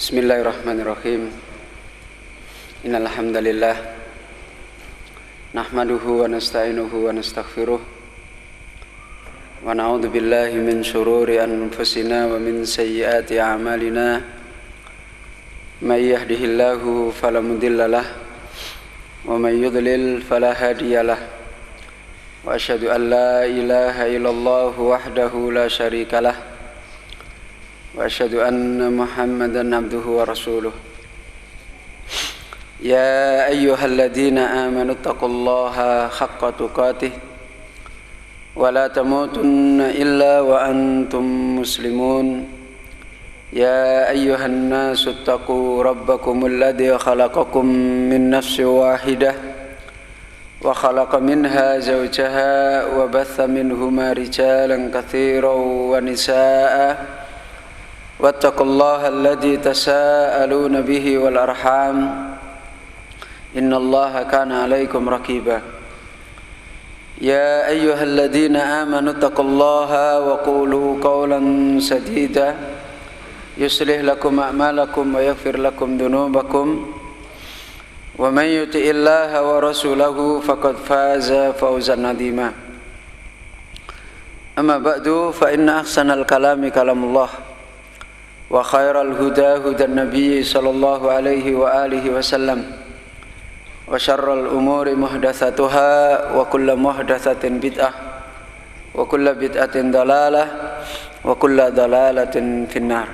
Bismillahirrahmanirrahim. Innal hamdalillah nahmaduhu wa nasta'inuhu wa nastaghfiruh wa na'udzu billahi min shururi anfusina wa min sayyiati a'malina. May yahdihillahu fala mudhillalah wa may yudlil fala hadiyalah. Wa asyhadu an la ilaha illallah wahdahu la syarikalah wa asyhadu anna Muhammadan abduhu wa rasuluh. Ya ayyuhalladzina amanu taqullaha haqqa tuqatih wa la tamutunna illa wa antum muslimun. Ya ayyuhan nasu taqu rabbakumul ladzi khalaqakum min nafsin wahidah wa khalaqa minha zawjaha wa batha minhuma rijalan katsiran wa nisaa'a. Wattaqullaha alladzi tasaaluna bihi wal arham innallaha kana 'alaikum raqiba. Ya ayyuhalladzina amanu taqullaha wa qulu qawlan sadida yuslih lakum a'malakum wa yaghfir lakum dhunubakum wa may yuti'illaha wa rasulahu faqad faza fawzan 'azima. Amma ba'du fa inna ahsanal kalami kalamullah wa khairal huda hudan nabiyyi sallallahu alaihi wa alihi wasallam wa syarral umuri muhdatsatuha wa kullu muhdatsatin bid'ah wa kullu bid'atin dalalah wa kullu dalalatin finnar.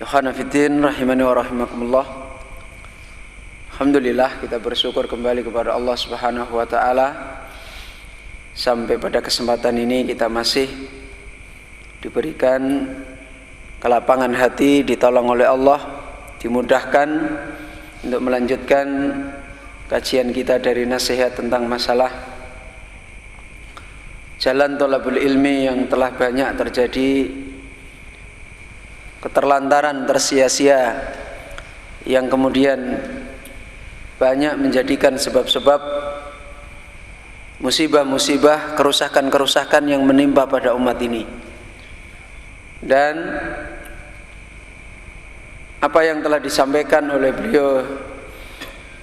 Ikhwana fiddin rahimani wa rahimakumullah. Alhamdulillah, kita bersyukur kembali kepada Allah Subhanahu wa taala. Sampai pada kesempatan ini kita masih diberikan kelapangan hati, ditolong oleh Allah, dimudahkan untuk melanjutkan kajian kita dari nasihat tentang masalah jalan thalabul ilmi yang telah banyak terjadi keterlantaran, tersia-sia, yang kemudian banyak menjadikan sebab-sebab musibah-musibah, kerusakan-kerusakan yang menimpa pada umat ini. Dan apa yang telah disampaikan oleh beliau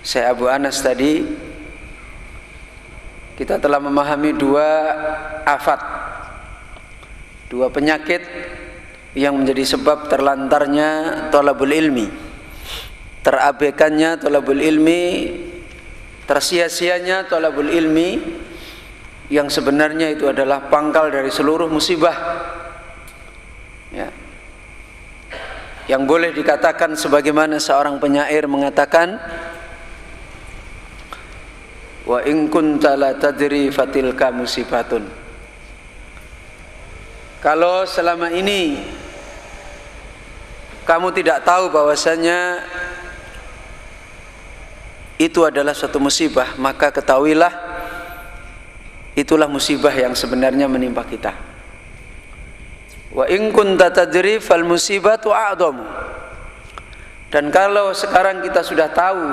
Syekh Abu Anas tadi, kita telah memahami dua afat, dua penyakit yang menjadi sebab terlantarnya thalabul ilmi, terabaikannya thalabul ilmi, tersia-sianya thalabul ilmi, yang sebenarnya itu adalah pangkal dari seluruh musibah, ya. Yang boleh dikatakan sebagaimana seorang penyair mengatakan, wa in kunta la tadri fatilka musibatun. Kalau selama ini kamu tidak tahu bahwasanya itu adalah suatu musibah, maka ketahuilah itulah musibah yang sebenarnya menimpa kita. Wa in kunta tadri fal musibatu a'dhamu. Dan kalau sekarang kita sudah tahu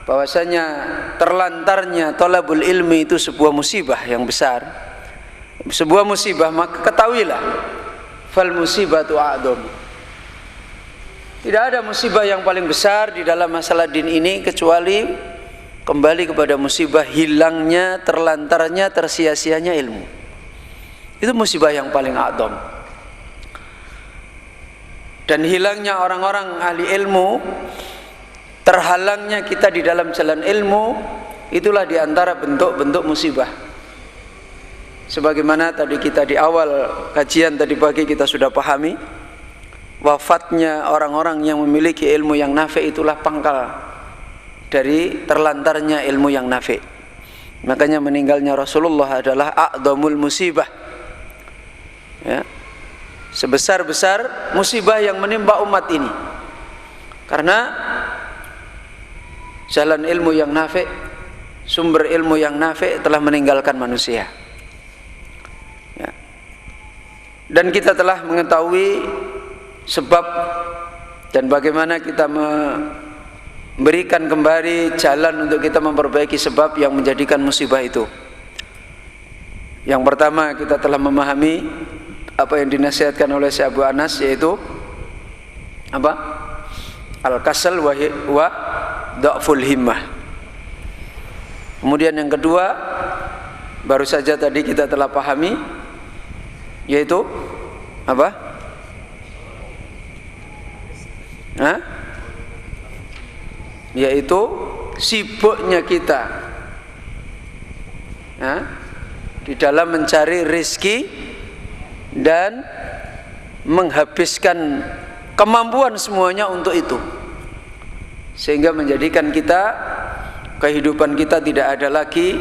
bahwasanya terlantarnya thalabul ilmi itu sebuah musibah yang besar, sebuah musibah, maka ketahuilah fal musibatu a'dhamu. Tidak ada musibah yang paling besar di dalam masalah din ini kecuali kembali kepada musibah hilangnya, terlantarnya, tersia-sianya ilmu. Itu musibah yang paling a'dham. Dan hilangnya orang-orang ahli ilmu, terhalangnya kita di dalam jalan ilmu, itulah diantara bentuk-bentuk musibah. Sebagaimana tadi kita di awal kajian tadi pagi kita sudah pahami, wafatnya orang-orang yang memiliki ilmu yang nafi' itulah pangkal dari terlantarnya ilmu yang nafi'. Makanya meninggalnya Rasulullah adalah a'dhamul musibah, ya, sebesar-besar musibah yang menimpa umat ini. Karena jalan ilmu yang nafi', sumber ilmu yang nafi' telah meninggalkan manusia, ya. Dan kita telah mengetahui sebab dan bagaimana kita memberikan kembali jalan untuk kita memperbaiki sebab yang menjadikan musibah itu. Yang pertama, kita telah memahami apa yang dinasihatkan oleh Syekh Abu Anas, yaitu apa? Al-kasal wa dha'ful himmah. Kemudian yang kedua, baru saja tadi kita telah pahami, yaitu apa? Yaitu sibuknya kita di dalam mencari rezeki dan menghabiskan kemampuan semuanya untuk itu, sehingga menjadikan kehidupan kita tidak ada lagi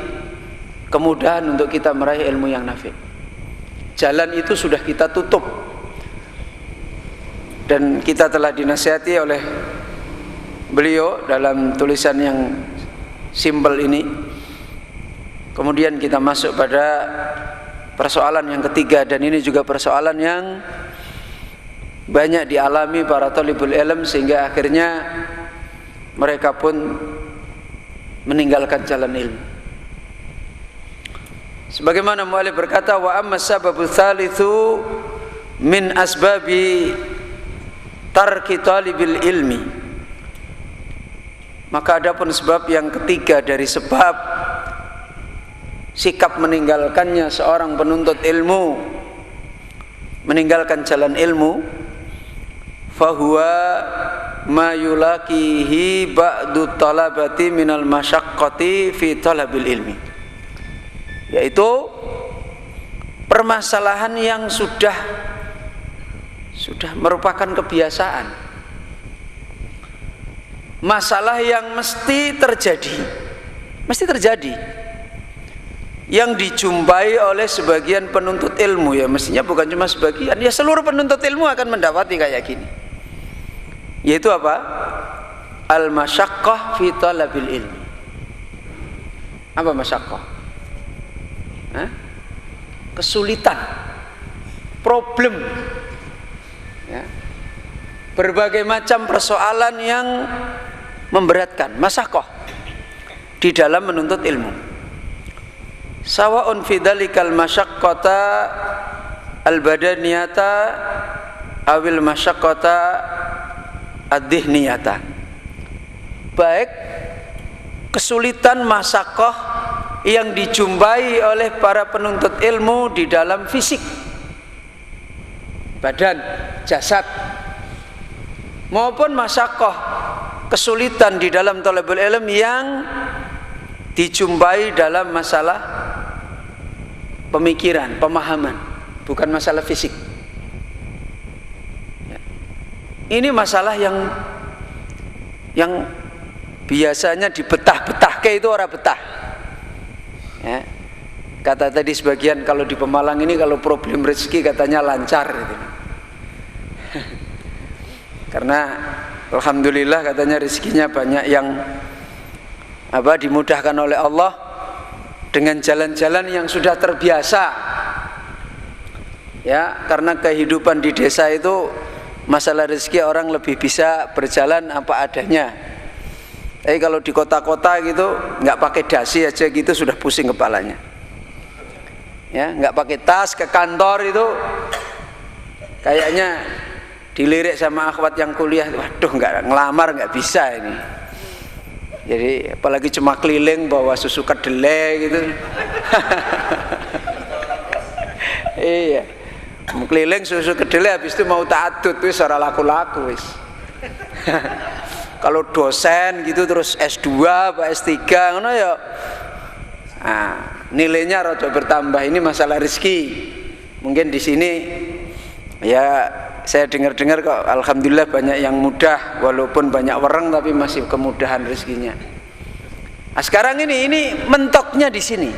kemudahan untuk kita meraih ilmu yang nafi'. Jalan itu sudah kita tutup, dan kita telah dinasihati oleh beliau dalam tulisan yang simpel ini. Kemudian kita masuk pada persoalan yang ketiga, dan ini juga persoalan yang banyak dialami para talibul ilm, sehingga akhirnya mereka pun meninggalkan jalan ilmu. Sebagaimana mu'allif berkata, wa amma sababu tsalitsu min asbabi tarki talibil ilmi, maka adapun sebab yang ketiga dari sebab sikap meninggalkannya seorang penuntut ilmu, meninggalkan jalan ilmu, fahuwa ma yulaqihi ba'du talabati minal masyaqqati fi talabil ilmi, yaitu permasalahan yang sudah merupakan kebiasaan, masalah yang mesti terjadi, yang dijumpai oleh sebagian penuntut ilmu. Ya mestinya bukan cuma sebagian, ya seluruh penuntut ilmu akan mendapati kayak gini, yaitu apa? Al-masyaqqah fi talabil ilmi. Apa masyaqqah? Kesulitan, problem, ya. Berbagai macam persoalan yang memberatkan, masyaqqah di dalam menuntut ilmu. Sawa'un fi dzalikal masyaqqata al-badaniyata awil masyaqqata ad-dhihniyata, baik kesulitan masyaqqah yang dijumpai oleh para penuntut ilmu di dalam fisik, badan, jasad, maupun masyaqqah, kesulitan di dalam thalabul ilm yang dijumpai dalam masalah pemikiran, pemahaman, bukan masalah fisik. Ini masalah yang biasanya dibetah-betahke itu orang betah, ya. Kata tadi sebagian, kalau di Pemalang ini kalau problem rezeki katanya lancar gitu. Karena alhamdulillah katanya rezekinya banyak yang dimudahkan oleh Allah dengan jalan-jalan yang sudah terbiasa, ya. Karena kehidupan di desa itu masalah rezeki orang lebih bisa berjalan apa adanya. Tapi kalau di kota-kota gitu nggak pakai dasi aja gitu sudah pusing kepalanya, ya. Nggak pakai tas ke kantor itu kayaknya dilirik sama akhwat yang kuliah, waduh nggak ngelamar nggak bisa ini. Jadi apalagi cuma keliling bawa susu kedelai gitu. Iya, keliling susu kedelai, habis itu mau ta'addud wis ora laku-laku wis. Kalau dosen gitu terus S2 apa S3 ngono ya, nilainya rada bertambah. Ini masalah rezeki. Mungkin di sini ya saya dengar-dengar kok alhamdulillah banyak yang mudah, walaupun banyak wereng tapi masih kemudahan rezekinya. Nah, sekarang ini mentoknya di sini,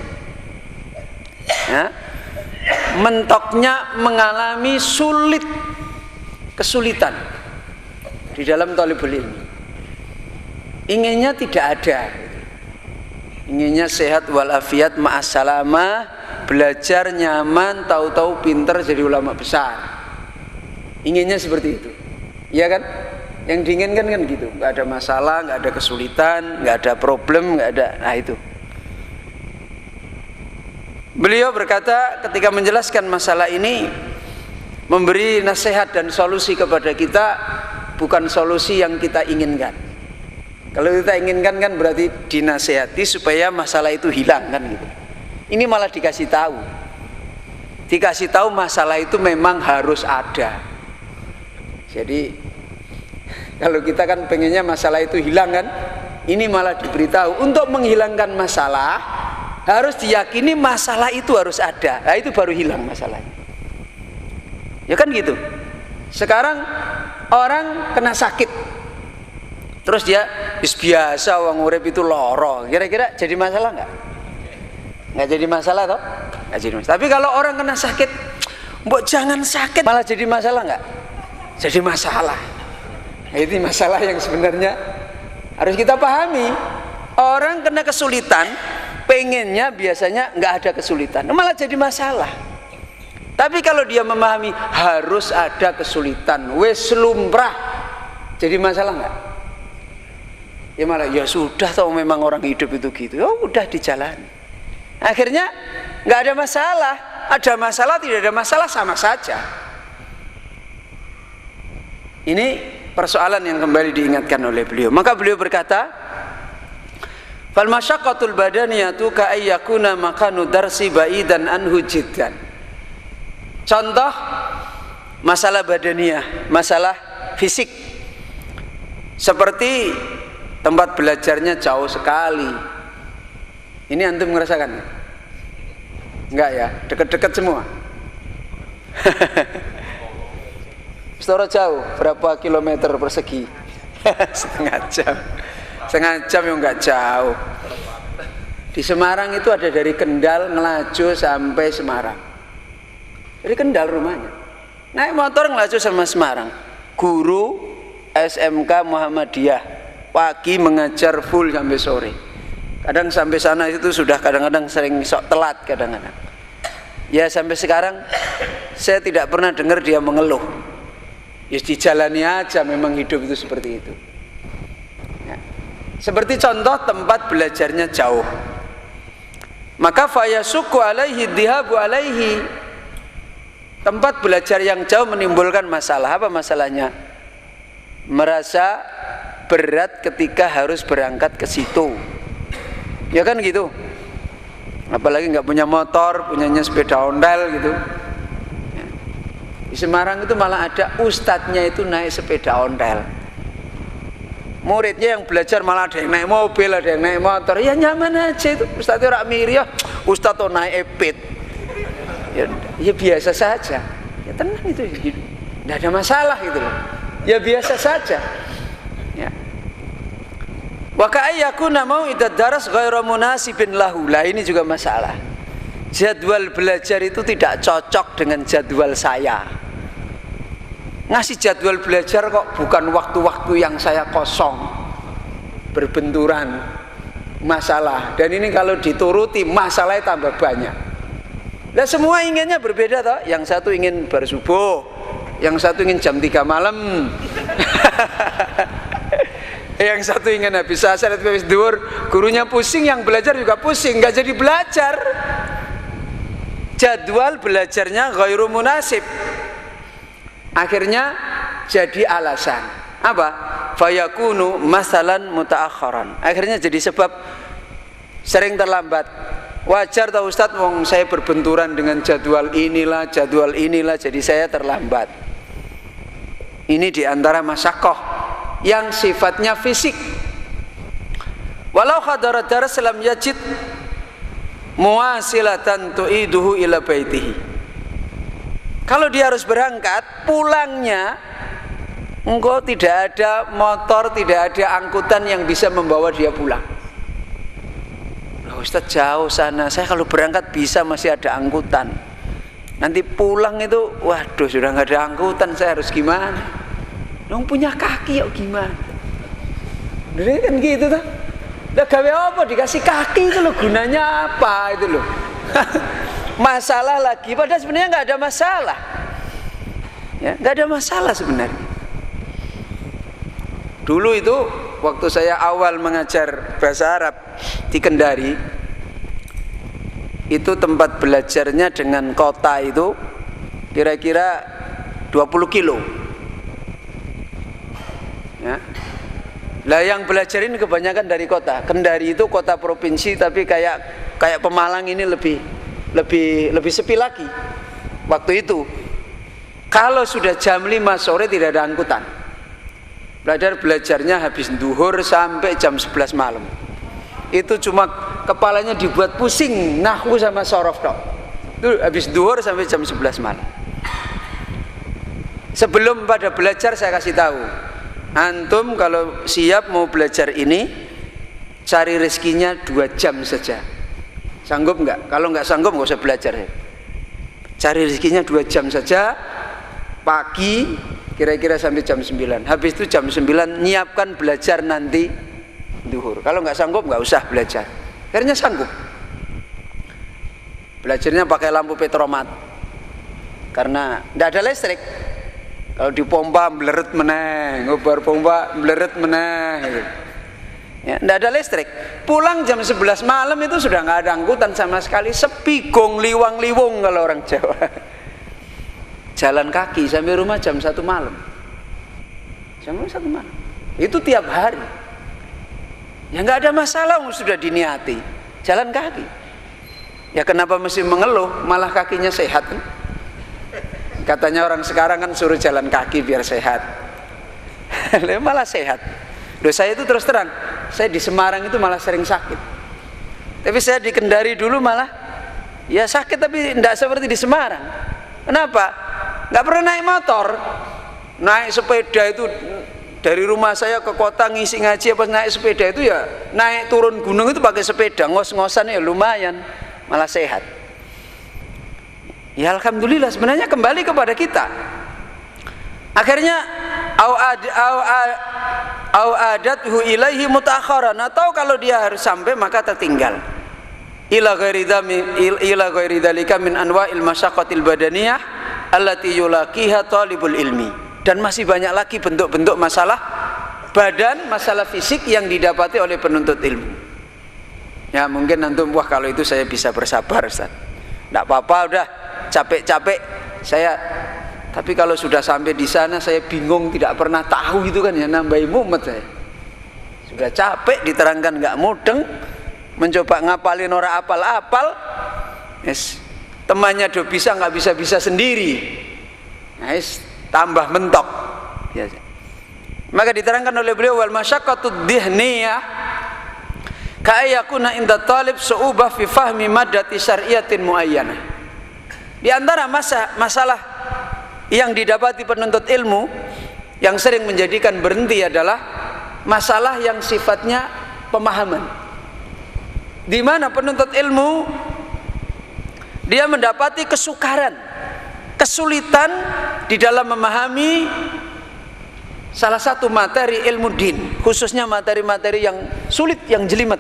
ya. Mentoknya mengalami kesulitan di dalam thalibul ilmi. Inginnya tidak ada, inginnya sehat walafiat ma'assalamah, belajar nyaman, tahu-tahu pinter jadi ulama besar. Inginnya seperti itu, ya kan? Yang diinginkan kan gitu, nggak ada masalah, nggak ada kesulitan, nggak ada problem, nggak ada. Nah itu. Beliau berkata ketika menjelaskan masalah ini, memberi nasihat dan solusi kepada kita, bukan solusi yang kita inginkan. Kalau kita inginkan kan berarti dinasehati supaya masalah itu hilang kan gitu. Ini malah dikasih tahu. Dikasih tahu masalah itu memang harus ada. Jadi kalau kita kan pengennya masalah itu hilang kan, ini malah diberitahu untuk menghilangkan masalah harus diyakini masalah itu harus ada. Nah itu baru hilang masalahnya. Ya kan gitu. Sekarang orang kena sakit, terus dia biasa wong urip itu loro. Kira-kira jadi masalah nggak? Nggak jadi masalah toh? Nggak jadi masalah. Tapi kalau orang kena sakit, mbok jangan sakit, malah jadi masalah nggak? Jadi masalah. Nah, ini masalah yang sebenarnya harus kita pahami. Orang kena kesulitan, pengennya biasanya nggak ada kesulitan, malah jadi masalah. Tapi kalau dia memahami harus ada kesulitan, wes lumrah, jadi masalah nggak? Ya malah ya sudah, tahu memang orang hidup itu gitu, ya udah dijalani. Akhirnya nggak ada masalah, ada masalah tidak ada masalah sama saja. Ini persoalan yang kembali diingatkan oleh beliau. Maka beliau berkata, fal masyaqqatul badaniyatu ka ayyakuna makanu darsi ba'idan anhu jiddan. Contoh masalah badaniyah, masalah fisik, seperti tempat belajarnya jauh sekali. Ini antum merasakan? Enggak ya, dekat-dekat semua. Setara jauh, berapa kilometer persegi? Setengah jam. Setengah jam yang enggak jauh. Di Semarang itu ada dari Kendal ngelaju sampai Semarang. Dari Kendal rumahnya. Naik motor ngelaju sama Semarang. Guru SMK Muhammadiyah. Pagi mengajar full sampai sore. Kadang sampai sana itu sudah kadang-kadang sering sok telat kadang-kadang. Ya sampai sekarang saya tidak pernah dengar dia mengeluh. Ya dijalani aja, memang hidup itu seperti itu. Ya. Seperti contoh tempat belajarnya jauh. Maka fayasuku alaihi dhihabu alaihi. Tempat belajar yang jauh menimbulkan masalah. Apa masalahnya? Merasa berat ketika harus berangkat ke situ. Ya kan gitu. Apalagi nggak punya motor, punyanya sepeda ondel gitu. Ya. Di Semarang itu malah ada ustadznya itu naik sepeda ondel. Muridnya yang belajar malah ada yang naik mobil, ada yang naik motor. Ya nyaman aja itu. Ustadznya orang miri ya, ustadz tuh naik epit. Ya biasa saja. Ya tenang itu, nggak ada masalah gitu loh. Ya biasa saja. Ya. Wa ka'ayyakuna mau'idad daras ghairu munasibin lahu. Lah ini juga masalah. Jadwal belajar itu tidak cocok dengan jadwal saya. Ngasih jadwal belajar kok bukan waktu-waktu yang saya kosong, berbenturan masalah. Dan ini kalau dituruti masalahnya tambah banyak. Lah semua inginnya berbeda toh. Yang satu ingin bersubuh, yang satu ingin jam 3 malam. Yang satu ingin habis asar, habis duhur, gurunya pusing, yang belajar juga pusing, nggak jadi belajar. Jadwal belajarnya ghairu munasib. Akhirnya jadi alasan. Apa? Fayakunu masalan mutaakharan. Akhirnya jadi sebab sering terlambat. Wajar tahu Ustadz, wong saya berbenturan dengan jadwal inilah, jadi saya terlambat. Ini diantara masyaqqah yang sifatnya fisik. Walau khadarat daras lam yajid muwasilatan tu'iduhu ila baitihi. Kalau dia harus berangkat, pulangnya engkau tidak ada motor, tidak ada angkutan yang bisa membawa dia pulang. Loh, Ustaz jauh sana, saya kalau berangkat bisa masih ada angkutan. Nanti pulang itu, waduh sudah nggak ada angkutan, saya harus gimana? Dong punya kaki yuk gimana? Bener kan gitu tuh. Lah gawe apa dikasih kaki itu loh, gunanya apa itu loh? Masalah lagi, padahal sebenarnya nggak ada masalah. Ya, nggak ada masalah sebenarnya. Dulu itu waktu saya awal mengajar bahasa Arab di Kendari, itu tempat belajarnya dengan kota itu kira-kira 20 kilo. Lah yang belajar ini kebanyakan dari kota. Kendari itu kota provinsi, tapi kayak Pemalang ini lebih sepi lagi. Waktu itu kalau sudah jam 5 sore tidak ada angkutan. Belajarnya habis duhur sampai jam 11 malam. Itu cuma kepalanya dibuat pusing nahwu sama sorof dok. Itu habis duhur sampai jam 11 malam. Sebelum pada belajar saya kasih tahu, antum kalau siap mau belajar ini, cari rezekinya 2 jam saja. Sanggup nggak? Kalau nggak sanggup nggak usah belajar. Cari rezekinya 2 jam saja, pagi kira-kira sampai jam 9. Habis itu jam 9 nyiapkan belajar nanti duhur. Kalau nggak sanggup nggak usah belajar. Akhirnya sanggup. Belajarnya pakai lampu petromat karena tidak ada listrik. Kalau dipompa meleret meneh, ngobar pompa meleret meneh gitu. Ya, tidak ada listrik. Pulang jam 11 malam itu sudah nggak ada angkutan sama sekali, sepi gong liwang-liwung kalau orang Jawa. Jalan kaki sampai rumah jam 1 malam. Jam 1 malam. Itu tiap hari. Ya nggak ada masalah, sudah diniati. Jalan kaki. Ya kenapa mesti mengeluh? Malah kakinya sehat kan? Katanya orang sekarang kan suruh jalan kaki biar sehat. Malah sehat. Loh, saya itu terus terang, saya di Semarang itu malah sering sakit. Tapi saya di Kendari dulu malah ya sakit, tapi tidak seperti di Semarang. Kenapa? Nggak pernah naik motor, naik sepeda itu dari rumah saya ke kota ngisi ngaji apa naik sepeda itu ya naik turun gunung itu pakai sepeda, ngos-ngosan ya lumayan, malah sehat. Ya alhamdulillah, sebenarnya kembali kepada kita. Akhirnya au adathu ilaihi mutaakharan, atau kalau dia harus sampai maka tertinggal. Ila ghairi dzalika min anwa'il masyaqqatil badaniyah allati yulaqiha talibul ilmi. Dan masih banyak lagi bentuk-bentuk masalah badan, masalah fisik yang didapati oleh penuntut ilmu. Ya mungkin antum, wah kalau itu saya bisa bersabar Ustaz. Enggak apa-apa, udah capek-capek saya, tapi kalau sudah sampai di sana saya bingung, tidak pernah tahu itu kan ya, nambahi mumet saya. Sudah capek diterangkan nggak mudeng, mencoba ngapalin orang apal-apal, yes, temannya do bisa nggak bisa sendiri, yes, tambah mentok. Yes. Maka diterangkan oleh beliau, wal masyaqqatud dhihniyah ka'ayakuna inda talib su'ubah fi fahmi maddati syar'iyatin muayyanah. Di antara masalah yang didapati penuntut ilmu yang sering menjadikan berhenti adalah masalah yang sifatnya pemahaman, di mana penuntut ilmu dia mendapati kesukaran, kesulitan di dalam memahami salah satu materi ilmu din, khususnya materi-materi yang sulit, yang jelimet.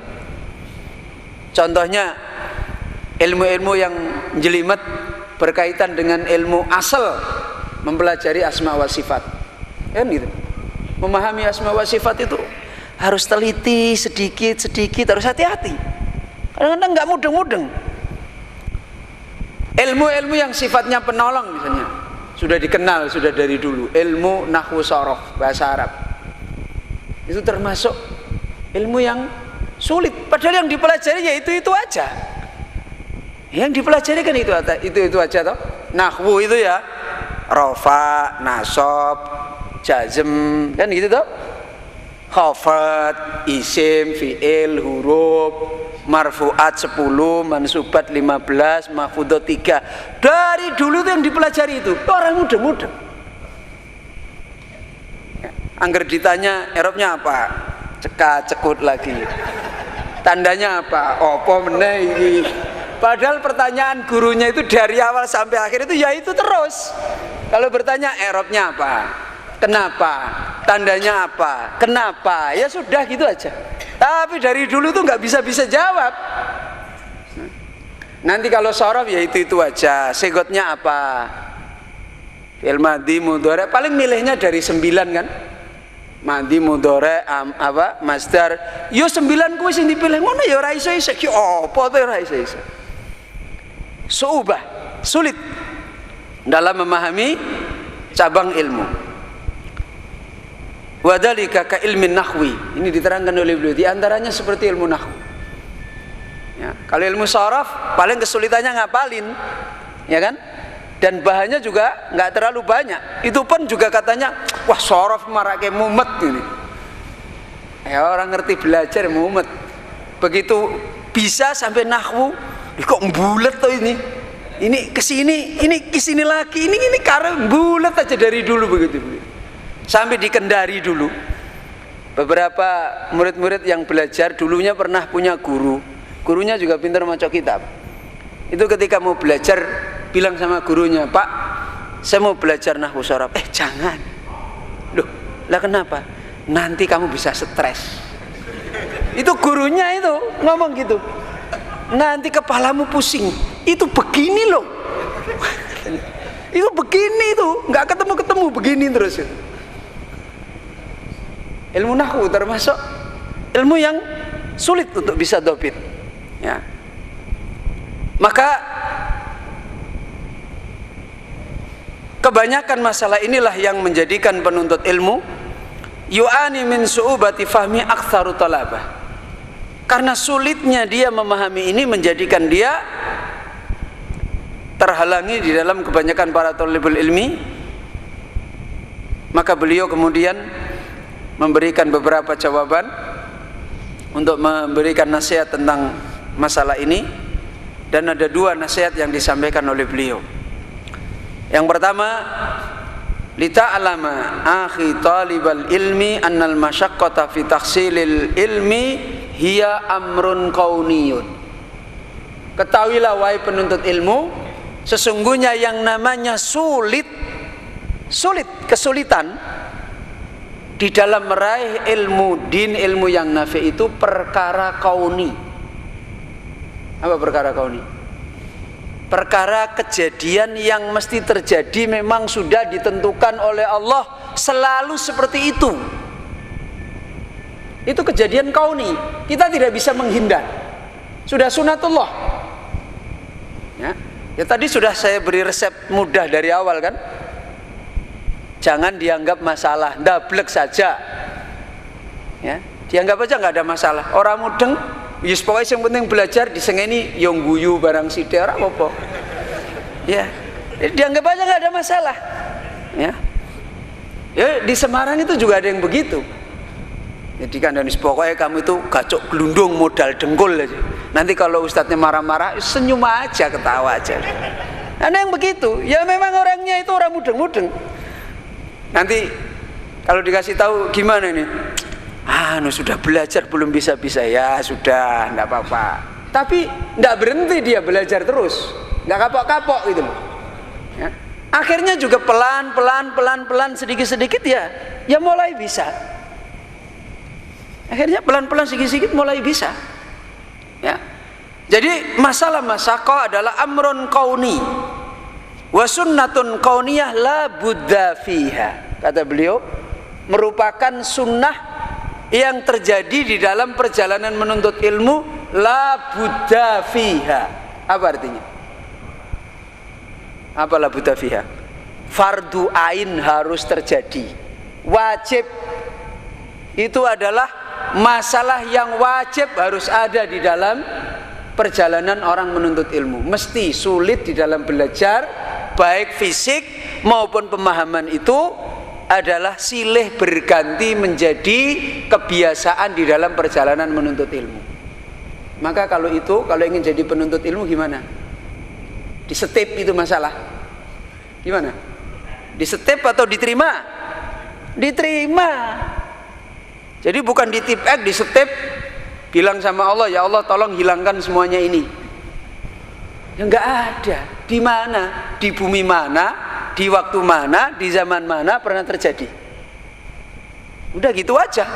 Contohnya ilmu-ilmu yang jelimet berkaitan dengan ilmu asal, mempelajari asma wa sifat. Kan gitu. Memahami asma wa sifat itu harus teliti, sedikit, harus hati-hati. Kadang-kadang nggak mudeng-mudeng. Ilmu-ilmu yang sifatnya penolong misalnya, sudah dikenal sudah dari dulu, ilmu nahwu sorof bahasa Arab. Itu termasuk ilmu yang sulit, padahal yang dipelajari ya itu aja. Yang dipelajari kan itu aja toh. Nahwu itu ya rafa, nasab, jazm, kan gitu toh. Khafat, isim, fi'il, huruf, marfu'at 10, mansubat 15, mahfudot 3. Dari dulu tuh yang dipelajari itu. Orang muda-muda. Angger ditanya Eropnya apa? Cekut lagi. Tandanya apa? Apa meneh iki? Padahal pertanyaan gurunya itu dari awal sampai akhir itu ya itu terus. Kalau bertanya Eropnya apa? Kenapa? Tandanya apa? Kenapa? Ya sudah gitu aja. Tapi dari dulu tuh nggak bisa jawab. Nanti kalau sorof ya itu aja. Segotnya apa? Fi'il madhi mudhari, paling milihnya dari 9 kan? Madhi mudhari masdar. Yo 9 kuwi sing dipilih ngono ya ora iso ki apa to ora iso. Su'ubah, sulit dalam memahami cabang ilmu. Wadhalika ka ilmin nahwi. Ini diterangkan oleh beliau, di antaranya seperti ilmu nahwu. Ya, kalau ilmu sharaf paling kesulitannya ngapalin, ya kan? Dan bahannya juga nggak terlalu banyak. Itu pun juga katanya, wah sharaf marake mumet ini. Ya orang ngerti belajar mumet. Begitu bisa sampai nahwu, kok bulet tuh ini. Ini kesini lagi, ini karena bulet aja dari dulu begitu. Sampai di Kendari dulu. Beberapa murid-murid yang belajar dulunya pernah punya guru. Gurunya juga pintar maca kitab. Itu ketika mau belajar bilang sama gurunya, "Pak, saya mau belajar nahwu sharaf." Jangan. Loh, lah kenapa? Nanti kamu bisa stres. Itu gurunya itu ngomong gitu. Nanti kepalamu pusing. Itu begini loh. Itu begini itu, nggak ketemu begini terus. Ilmu nahwu termasuk ilmu yang sulit untuk bisa dhabit. Ya. Maka kebanyakan masalah inilah yang menjadikan penuntut ilmu yu'ani min su'ubati fahmi aktsaru talabah. Karena sulitnya dia memahami ini menjadikan dia terhalangi di dalam kebanyakan para thalibul ilmi. Maka beliau kemudian memberikan beberapa jawaban untuk memberikan nasihat tentang masalah ini, dan ada dua nasihat yang disampaikan oleh beliau. Yang pertama, lita'lama akhi talibal ilmi annal masyaqqata fi tahsilil ilmi hiya amrun kauniyun. Ketahuilah wahai penuntut ilmu, sesungguhnya yang namanya kesulitan di dalam meraih ilmu din, ilmu yang nafi itu perkara kauni. Apa perkara kauni? Perkara kejadian yang mesti terjadi, memang sudah ditentukan oleh Allah selalu seperti itu. Itu kejadian kauni, kita tidak bisa menghindar. Sudah sunatullah. Ya tadi sudah saya beri resep mudah dari awal kan. Jangan dianggap masalah, ndablek saja. Ya, dianggap aja nggak ada masalah. Orang mudeng, yus pokoknya yang penting belajar, disengeni yang guyu barang sithik ora apa-apa. Ya, dianggap aja nggak ada masalah. Ya, di Semarang itu juga ada yang begitu. Jadi kan pokoknya kamu itu gacok gelundung modal dengkul aja. Nanti kalau ustadznya marah-marah, senyum aja, ketawa aja. Ada yang begitu. Ya memang orangnya itu orang mudeng-mudeng. Nanti kalau dikasih tahu gimana ini, sudah belajar belum bisa-bisa, ya sudah, enggak apa-apa. Tapi enggak berhenti dia belajar terus, enggak kapok-kapok gitu loh. Ya. Akhirnya juga pelan-pelan sedikit-sedikit ya mulai bisa. Akhirnya pelan-pelan sedikit-sedikit mulai bisa. Ya. Jadi masalah masyaqqah adalah amrun kauni. Wa sunnatun kauniyah la budda fiha. Kata beliau, merupakan sunnah yang terjadi di dalam perjalanan menuntut ilmu, la budda fiha. Apa artinya? Apa la budda fiha? Fardu ain harus terjadi. Wajib. Itu adalah masalah yang wajib harus ada di dalam perjalanan orang menuntut ilmu. Mesti sulit di dalam belajar, baik fisik maupun pemahaman, itu adalah silih berganti menjadi kebiasaan di dalam perjalanan menuntut ilmu. Maka kalau ingin jadi penuntut ilmu gimana? Disetip itu masalah. Gimana? Disetip atau diterima? Diterima. Jadi bukan ditipek, disetip, bilang sama Allah, ya Allah tolong hilangkan semuanya ini. Ya enggak ada. Di mana, di bumi mana, di waktu mana, di zaman mana pernah terjadi. Udah gitu aja.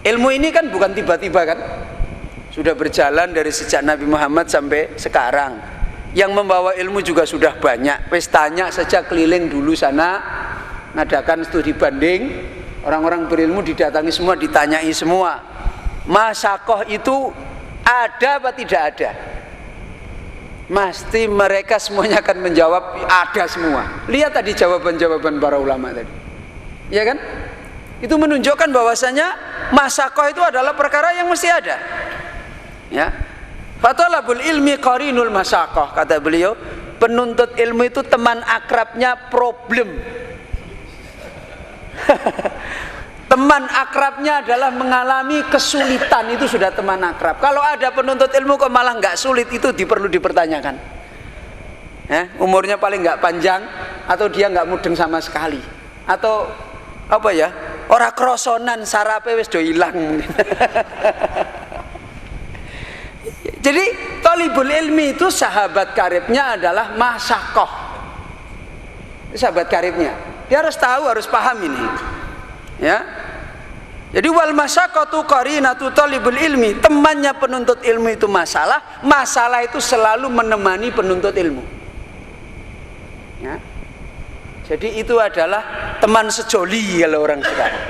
Ilmu ini kan bukan tiba-tiba kan. Sudah berjalan dari sejak Nabi Muhammad sampai sekarang. Yang membawa ilmu juga sudah banyak. Pestanya saja keliling dulu sana, ngadakan studi banding. Orang-orang berilmu didatangi semua, ditanyai semua. Masyaqqah itu ada apa tidak ada? Mesti mereka semuanya akan menjawab ada semua. Lihat tadi jawaban-jawaban para ulama tadi, ya kan? Itu menunjukkan bahwasanya masyaqqah itu adalah perkara yang mesti ada. Ya. Fatalabul ilmi qarinul masyaqqah, kata beliau, penuntut ilmu itu teman akrabnya problem. Teman akrabnya adalah mengalami kesulitan, itu sudah teman akrab. Kalau ada penuntut ilmu kok malah nggak sulit, itu perlu dipertanyakan. Umurnya paling nggak panjang, atau dia nggak mudeng sama sekali, atau apa ya, ora krosonan sarape wis do ilang. Jadi thalibul ilmi itu sahabat karibnya adalah masyaqqah. Sahabat karibnya, dia harus tahu, harus paham ini. Ya. Jadi wal masyaqqatu qarinatu talibul ilmi, temannya penuntut ilmu itu masalah itu selalu menemani penuntut ilmu. Ya. Jadi itu adalah teman sejoli kalau orang sekarang.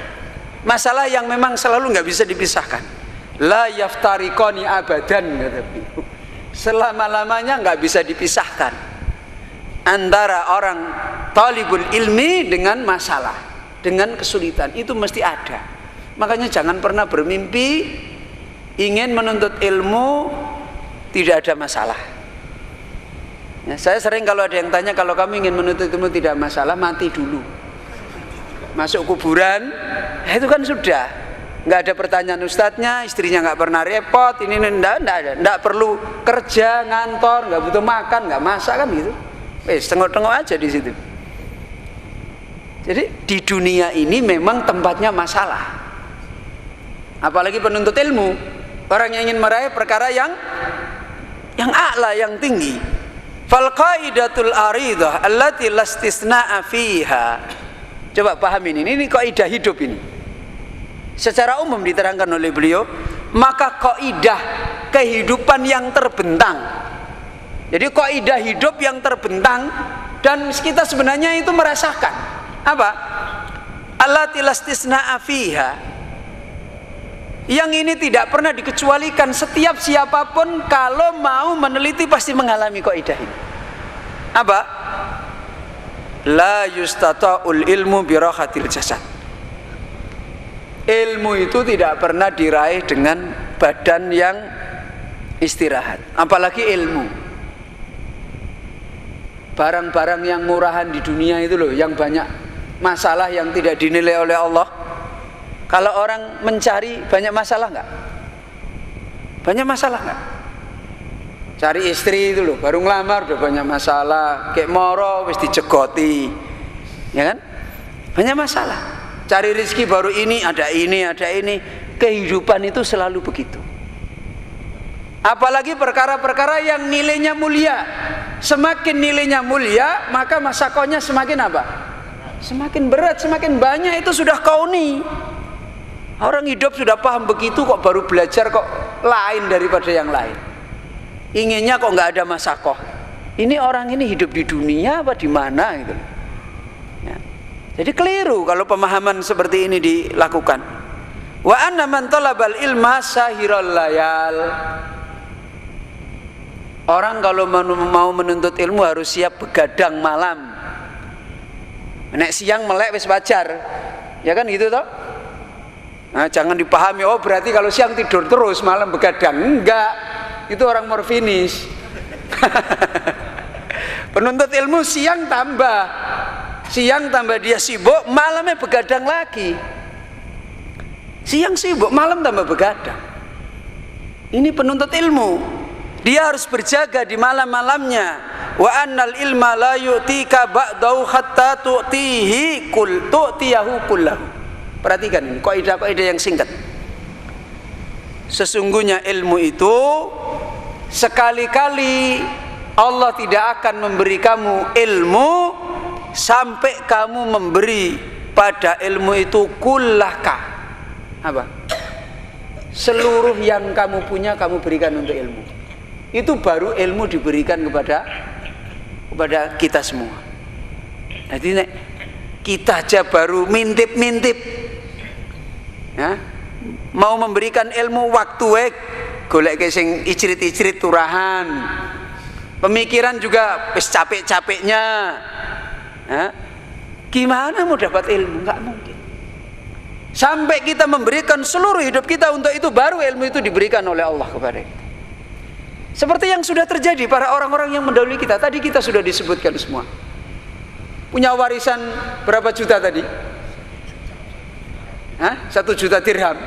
Masalah yang memang selalu nggak bisa dipisahkan. La yaftariqani abadan, kata beliau. Selama-lamanya nggak bisa dipisahkan antara orang talibul ilmi dengan masalah, dengan kesulitan, itu mesti ada. Makanya jangan pernah bermimpi ingin menuntut ilmu tidak ada masalah. Ya, saya sering kalau ada yang tanya, kalau kamu ingin menuntut ilmu tidak masalah, mati dulu, masuk kuburan, itu kan sudah nggak ada pertanyaan ustadznya, istrinya nggak pernah repot, ini nggak perlu kerja ngantor, nggak butuh makan, nggak masak, kan gitu. Tengok-tengok aja di situ. Jadi di dunia ini memang tempatnya masalah. Apalagi penuntut ilmu, orang yang ingin meraih perkara yang a'la, yang tinggi. Fal qaidatul aridah allati lastisna'a fiha. Coba pahamin ini kaidah hidup ini. Secara umum diterangkan oleh beliau, maka kaidah kehidupan yang terbentang. Jadi kaidah hidup yang terbentang, dan kita sebenarnya itu merasakan apa? Allati lastisna'a fiha. Yang ini tidak pernah dikecualikan. Setiap siapapun kalau mau meneliti pasti mengalami kaidah ini. Apa? La yustata'ul ilmu birahatil jasad. Ilmu itu tidak pernah diraih dengan badan yang istirahat, apalagi ilmu. Barang-barang yang murahan di dunia itu loh, yang banyak masalah, yang tidak dinilai oleh Allah. Kalau orang mencari, banyak masalah nggak? Banyak masalah nggak? Cari istri itu loh, baru ngelamar udah banyak masalah. Kayak moro wis dijegoti, ya kan? Banyak masalah. Cari rezeki baru ini, ada ini, ada ini. Kehidupan itu selalu begitu. Apalagi perkara-perkara yang nilainya mulia. Semakin nilainya mulia, maka masyaqqahnya semakin apa? Semakin berat, semakin banyak. Itu sudah kauni. Orang hidup sudah paham begitu, kok baru belajar kok lain daripada yang lain. Inginnya kok nggak ada masyaqqah. Ini orang ini hidup di dunia apa di mana gitu. Ya. Jadi keliru kalau pemahaman seperti ini dilakukan. Wa anna man talabal ilma sahiral layal. Orang kalau mau menuntut ilmu harus siap begadang malam. Nek siang melek wis wajar. Ya kan gitu toh? Nah, jangan dipahami, oh berarti kalau siang tidur terus malam begadang. Enggak, itu orang morfinis. Penuntut ilmu siang tambah dia sibuk, malamnya begadang lagi. Siang sibuk, malam tambah begadang. Ini penuntut ilmu, dia harus berjaga di malam-malamnya. Wa annal ilma la yu'tika ba'dahu hatta tu'tiyahu kullahu. Perhatikan ini, kaidah-kaidah yang singkat. Sesungguhnya ilmu itu sekali-kali Allah tidak akan memberi kamu ilmu sampai kamu memberi pada ilmu itu kullaka. Apa? Seluruh yang kamu punya kamu berikan untuk ilmu. Itu baru ilmu diberikan kepada kita semua. Jadi kita aja baru mintip-mintip. Ya, mau memberikan ilmu waktu golek sing icrit-icrit turahan. Pemikiran juga wis capek-capeknya. Ya, gimana mau dapat ilmu? Enggak mungkin. Sampai kita memberikan seluruh hidup kita untuk itu, baru ilmu itu diberikan oleh Allah kepada kita. Seperti yang sudah terjadi para orang-orang yang mendahului kita. Tadi kita sudah disebutkan semua. Punya warisan berapa juta tadi? 1 juta dirham.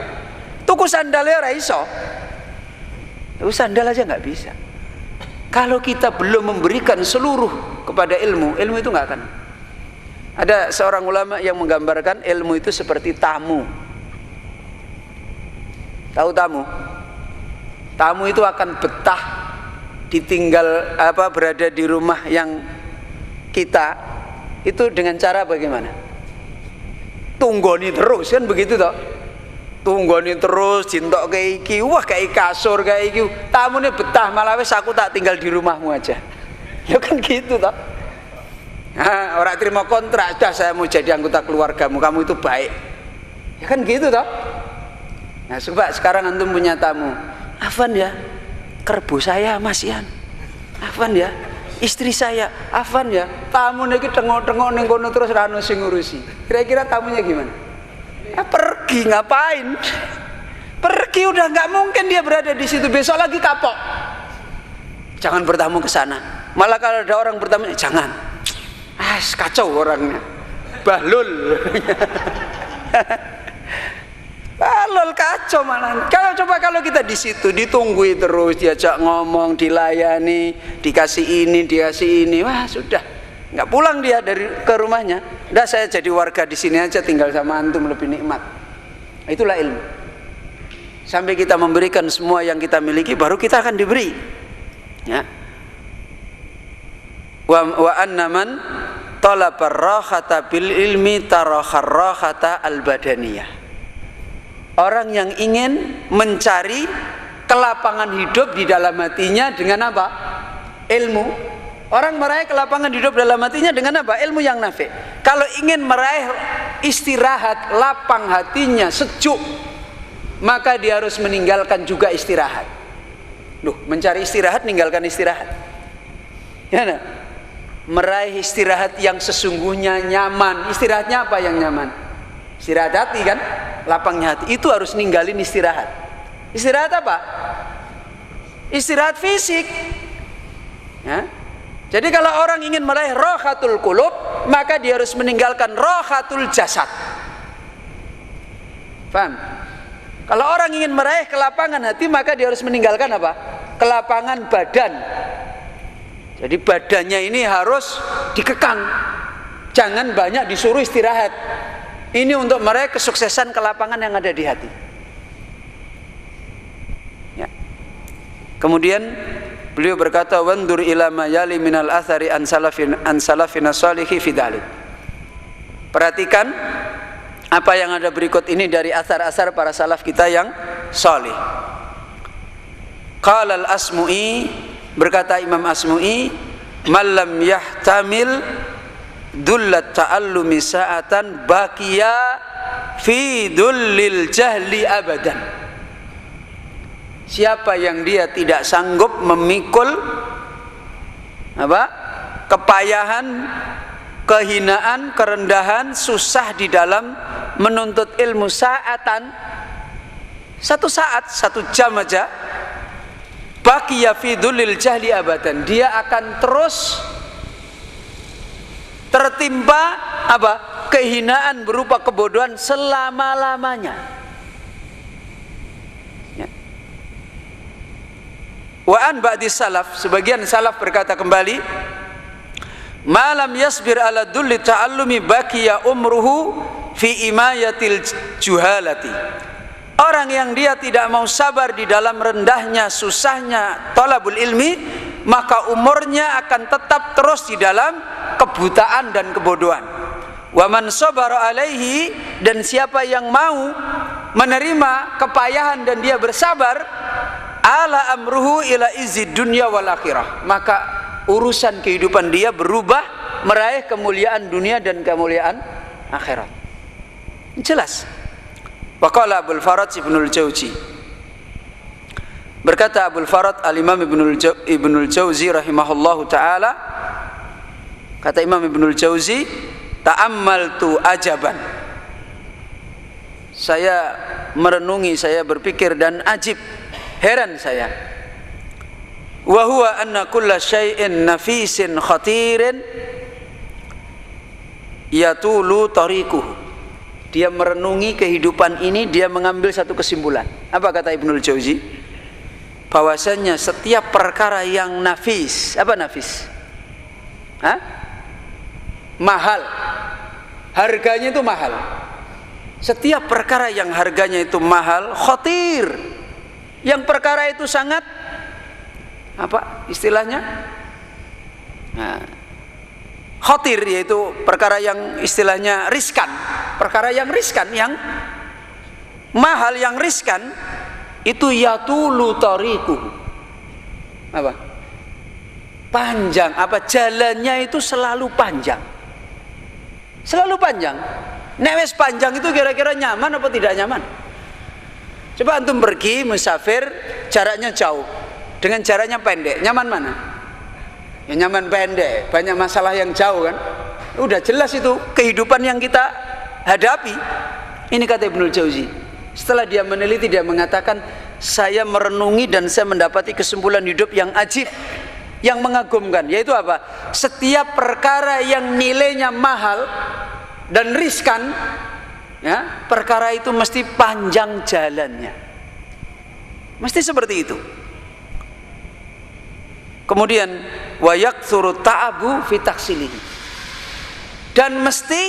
Tuku sandal ya ora iso. Tuku sandal aja nggak bisa. Kalau kita belum memberikan seluruh kepada ilmu, ilmu itu nggak akan. Ada seorang ulama yang menggambarkan ilmu itu seperti tamu. Tahu tamu? Tamu itu akan betah ditinggal berada di rumah yang kita itu dengan cara bagaimana? Tunggoni terus kan begitu toh? Tunggoni terus cintok kayak iki, wah kayak kasur kayak iki. Tamune betah, malah wes aku tak tinggal di rumahmu aja. Ya kan gitu toh? Nah, orang terima kontrak, dah saya mau jadi anggota keluargamu, kamu itu baik. Ya kan gitu toh? Nah, coba sekarang antum punya tamu. Afwan ya, kerbu saya Mas Ian. Afwan ya, istri saya. Afwan ya, tamu niki tengok-tengok ning kono terus ra ono sing ngurusi. Kira-kira tamunya gimana? Ya, pergi ngapain? Pergi, udah nggak mungkin dia berada di situ, besok lagi kapok. Jangan bertamu ke sana. Malah kalau ada orang bertamu, jangan. Kacau orangnya, bahlul. Bahlul kacau malah. Kalau kita di situ ditunggui terus, diajak ngomong, dilayani, dikasih ini, wah sudah, nggak pulang dia ke rumahnya. Udah, saya jadi warga di sini aja, tinggal sama antum lebih nikmat. Itulah ilmu. Sampai kita memberikan semua yang kita miliki, baru kita akan diberi. Ya. Wa annaman talaba rahata bil ilmi tarakhar rahata al badaniyah. Orang yang ingin mencari kelapangan hidup di dalam hatinya dengan apa? Ilmu. Orang meraih kelapangan hidup dalam hatinya dengan apa? Ilmu yang nafi'. Kalau ingin meraih istirahat, lapang hatinya, sejuk, maka dia harus meninggalkan juga istirahat. Loh, mencari istirahat, ninggalkan istirahat. Ya nah? Meraih istirahat yang sesungguhnya nyaman. Istirahatnya apa yang nyaman? Istirahat hati kan? Lapangnya hati. Itu harus ninggalin istirahat. Istirahat apa? Istirahat fisik. Ya? Jadi kalau orang ingin meraih rohatul qulub, maka dia harus meninggalkan rohatul jasad. Paham? Kalau orang ingin meraih kelapangan hati, maka dia harus meninggalkan apa? Kelapangan badan. Jadi badannya ini harus dikekang, jangan banyak disuruh istirahat. Ini untuk meraih kesuksesan kelapangan yang ada di hati. Ya. Kemudian beliau berkata, wandur ila ma yali minal athari an salafina salihi fi dzalik. Perhatikan apa yang ada berikut ini dari asar-asar para salaf kita yang salih. Qala al-Asmu'i, berkata Imam Asmu'i, malam yahtamil dullat ta'allumi sa'atan baqiya fi dullil jahli abadan. Siapa yang dia tidak sanggup memikul apa? Kepayahan, kehinaan, kerendahan, susah di dalam menuntut ilmu sa'atan, satu saat, 1 jam aja, baqiya fi dullil jahli abadan, dia akan terus tertimpa apa? Kehinaan berupa kebodohan selama-lamanya. Ya. Wa an ba'di salaf, sebagian salaf berkata kembali, malam yasbir ala dulli ta'allumi baqiya umruhu fi imayatil juhalati. Orang yang dia tidak mau sabar di dalam rendahnya, susahnya talabul ilmi, maka umurnya akan tetap terus di dalam kebutaan dan kebodohan. Wa man sabara alaihi, dan siapa yang mau menerima kepayahan dan dia bersabar, ala amruhu ila izid dunya wal akhirah, maka urusan kehidupan dia berubah meraih kemuliaan dunia dan kemuliaan akhirat. Jelas. Waqala Abul Farad Ibnul Jauzi, berkata Abul Farad al-Imam Ibnul Jauzi rahimahullahu ta'ala, kata Imam Ibnul Jauzi, ta'ammaltu ajaban, saya merenungi, saya berpikir dan ajib, heran saya. Wa huwa anna kulla syai'in nafisin khatirin yatulu tariquhu. Dia merenungi kehidupan ini, dia mengambil satu kesimpulan. Apa kata Ibnul Jauzi? Bahwasanya setiap perkara yang nafis, apa nafis? Hah? Mahal. Harganya itu mahal. Setiap perkara yang harganya itu mahal, khatir. Yang perkara itu sangat apa istilahnya? Nah, khatir yaitu perkara yang istilahnya riskan. Perkara yang riskan, yang mahal, yang riskan itu yatulu tariquhu. Apa? Panjang, apa jalannya itu selalu panjang. Selalu panjang. Nek wis panjang itu kira-kira nyaman apa tidak nyaman? Coba antum pergi musafir, jaraknya jauh dengan jaraknya pendek, nyaman mana? Ya nyaman pendek, banyak masalah yang jauh kan? Udah jelas itu kehidupan yang kita hadapi. Ini kata Ibnul Jauzi. Setelah dia meneliti, dia mengatakan, saya merenungi dan saya mendapati kesimpulan hidup yang ajib, yang mengagumkan. Yaitu apa? Setiap perkara yang nilainya mahal dan riskan, ya, perkara itu mesti panjang jalannya. Mesti seperti itu. Kemudian wa yaktsuru ta'abu fi taksilihi. Dan mesti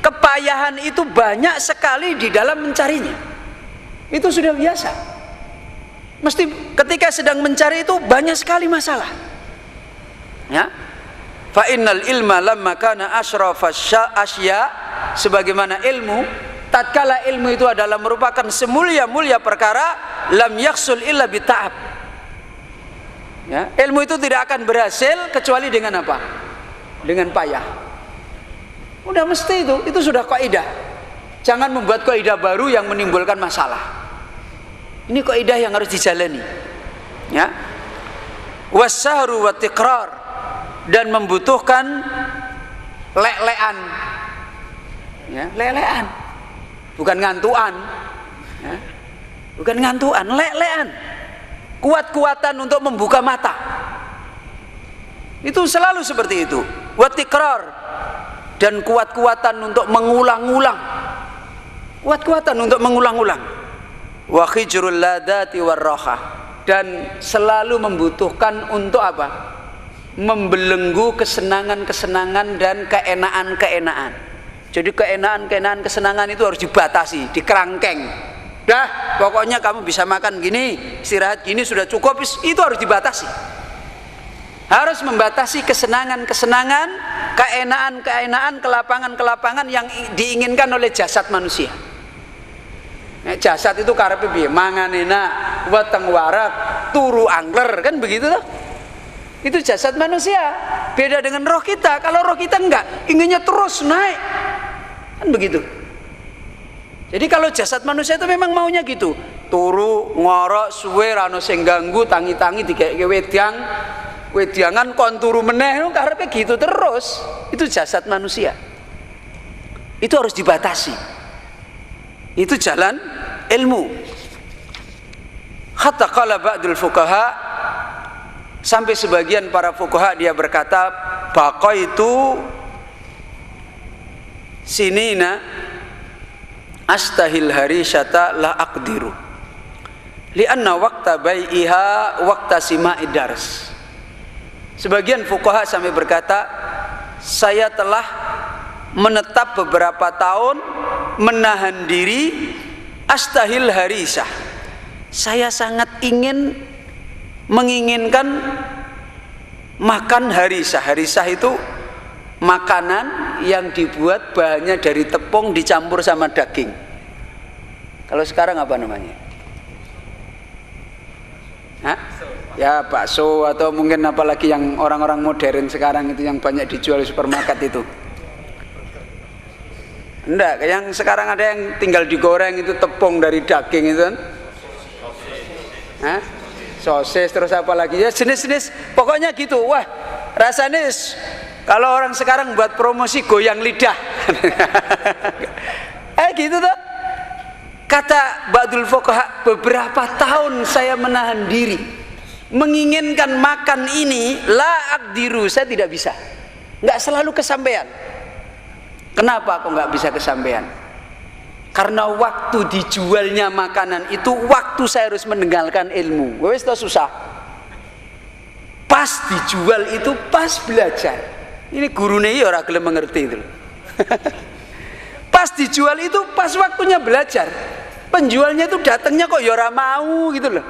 kepayahan itu banyak sekali di dalam mencarinya. Itu sudah biasa. Mesti ketika sedang mencari itu banyak sekali masalah. Ya. Fa innal ilma lamma kana asrafa asya, sebagaimana ilmu, tatkala ilmu itu adalah merupakan semulia-mulia perkara, lam yaksul illa bita'ab. Ya, ilmu itu tidak akan berhasil kecuali dengan apa? Dengan payah. Udah mesti itu sudah kaidah. Jangan membuat kaidah baru yang menimbulkan masalah. Ini kaidah yang harus dijalani. Ya. Wasahru wa tiqrar, dan membutuhkan lelean. Ya, lelean. Bukan ngantuan. Ya. Bukan ngantuan, lelean. Kuat-kuatan untuk membuka mata. Itu selalu seperti itu. Wa tiqrar, dan kuat-kuatan untuk mengulang-ulang. Kuat-kuatan untuk mengulang-ulang. Wa khijrul ladati warraha, dan selalu membutuhkan untuk apa? Membelenggu kesenangan-kesenangan dan keenaan-keenaan. Jadi keenaan-keenaan, kesenangan itu harus dibatasi, dikerangkeng. Dah, pokoknya kamu bisa makan gini, istirahat gini sudah cukup, itu harus dibatasi. Harus membatasi kesenangan-kesenangan, keenaan-keenaan, kelapangan-kelapangan yang diinginkan oleh jasad manusia. Jasad itu karepe piye? Mangan enak, weteng warak, turu angler, kan begitu tuh. Itu jasad manusia. Beda dengan roh kita. Kalau roh kita enggak, inginnya terus naik. Kan begitu. Jadi kalau jasad manusia itu memang maunya gitu. Turu, ngorok, suwe, rano sing ganggu, tangi-tangi dikeke wedang. Wedangan kon turu meneh, karepe gitu terus. Itu jasad manusia. Itu harus dibatasi. Itu jalan ilmu. Hatta qala ba'dul fuqaha, sampai sebagian para fuqaha dia berkata, baqaitu sinina astahil harisyata la aqdiru lianna waqta bai'iha waqta sima'id dars. Sebagian fuqaha sampai berkata, saya telah menetap beberapa tahun menahan diri astahil harisah. Saya sangat menginginkan makan harisah. Harisah itu makanan yang dibuat bahannya dari tepung dicampur sama daging. Kalau sekarang apa namanya? Hah? Ya bakso, atau mungkin apalagi yang orang-orang modern sekarang itu yang banyak dijual di supermarket itu. Enggak, yang sekarang ada yang tinggal digoreng itu tepung dari daging itu kan. Hah? Sosis, terus apa lagi ya, jenis-jenis pokoknya gitu. Wah, rasanya kalau orang sekarang buat promosi goyang lidah. Gitu tuh. Kata ba'dul fuqaha, beberapa tahun saya menahan diri menginginkan makan ini, la aqdiru, saya tidak bisa, nggak selalu kesampaian. Kenapa kok nggak bisa kesampaian? Karena waktu dijualnya makanan itu, waktu saya harus meninggalkan ilmu. Wes itu susah. Pas dijual itu pas belajar. Ini gurune ya ora gelem mengerti itu. Pas dijual itu pas waktunya belajar. Penjualnya itu datangnya kok ya ora mau gitu loh.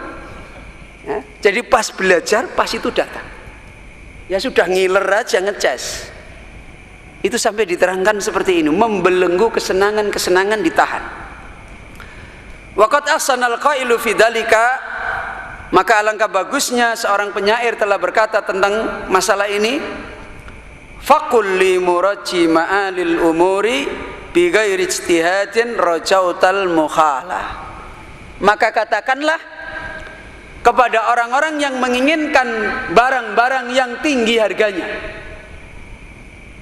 Ya, jadi pas belajar, pas itu datang. Ya sudah ngiler aja ngecas. Itu sampai diterangkan seperti ini, membelenggu kesenangan-kesenangan ditahan. Waqad ahsanal qailu fi dzalika, maka alangkah bagusnya seorang penyair telah berkata tentang masalah ini. Faqul li murajji ma'alil umuri bi ghairi ijtihadin rajautal mukhalah. Maka katakanlah kepada orang-orang yang menginginkan barang-barang yang tinggi harganya,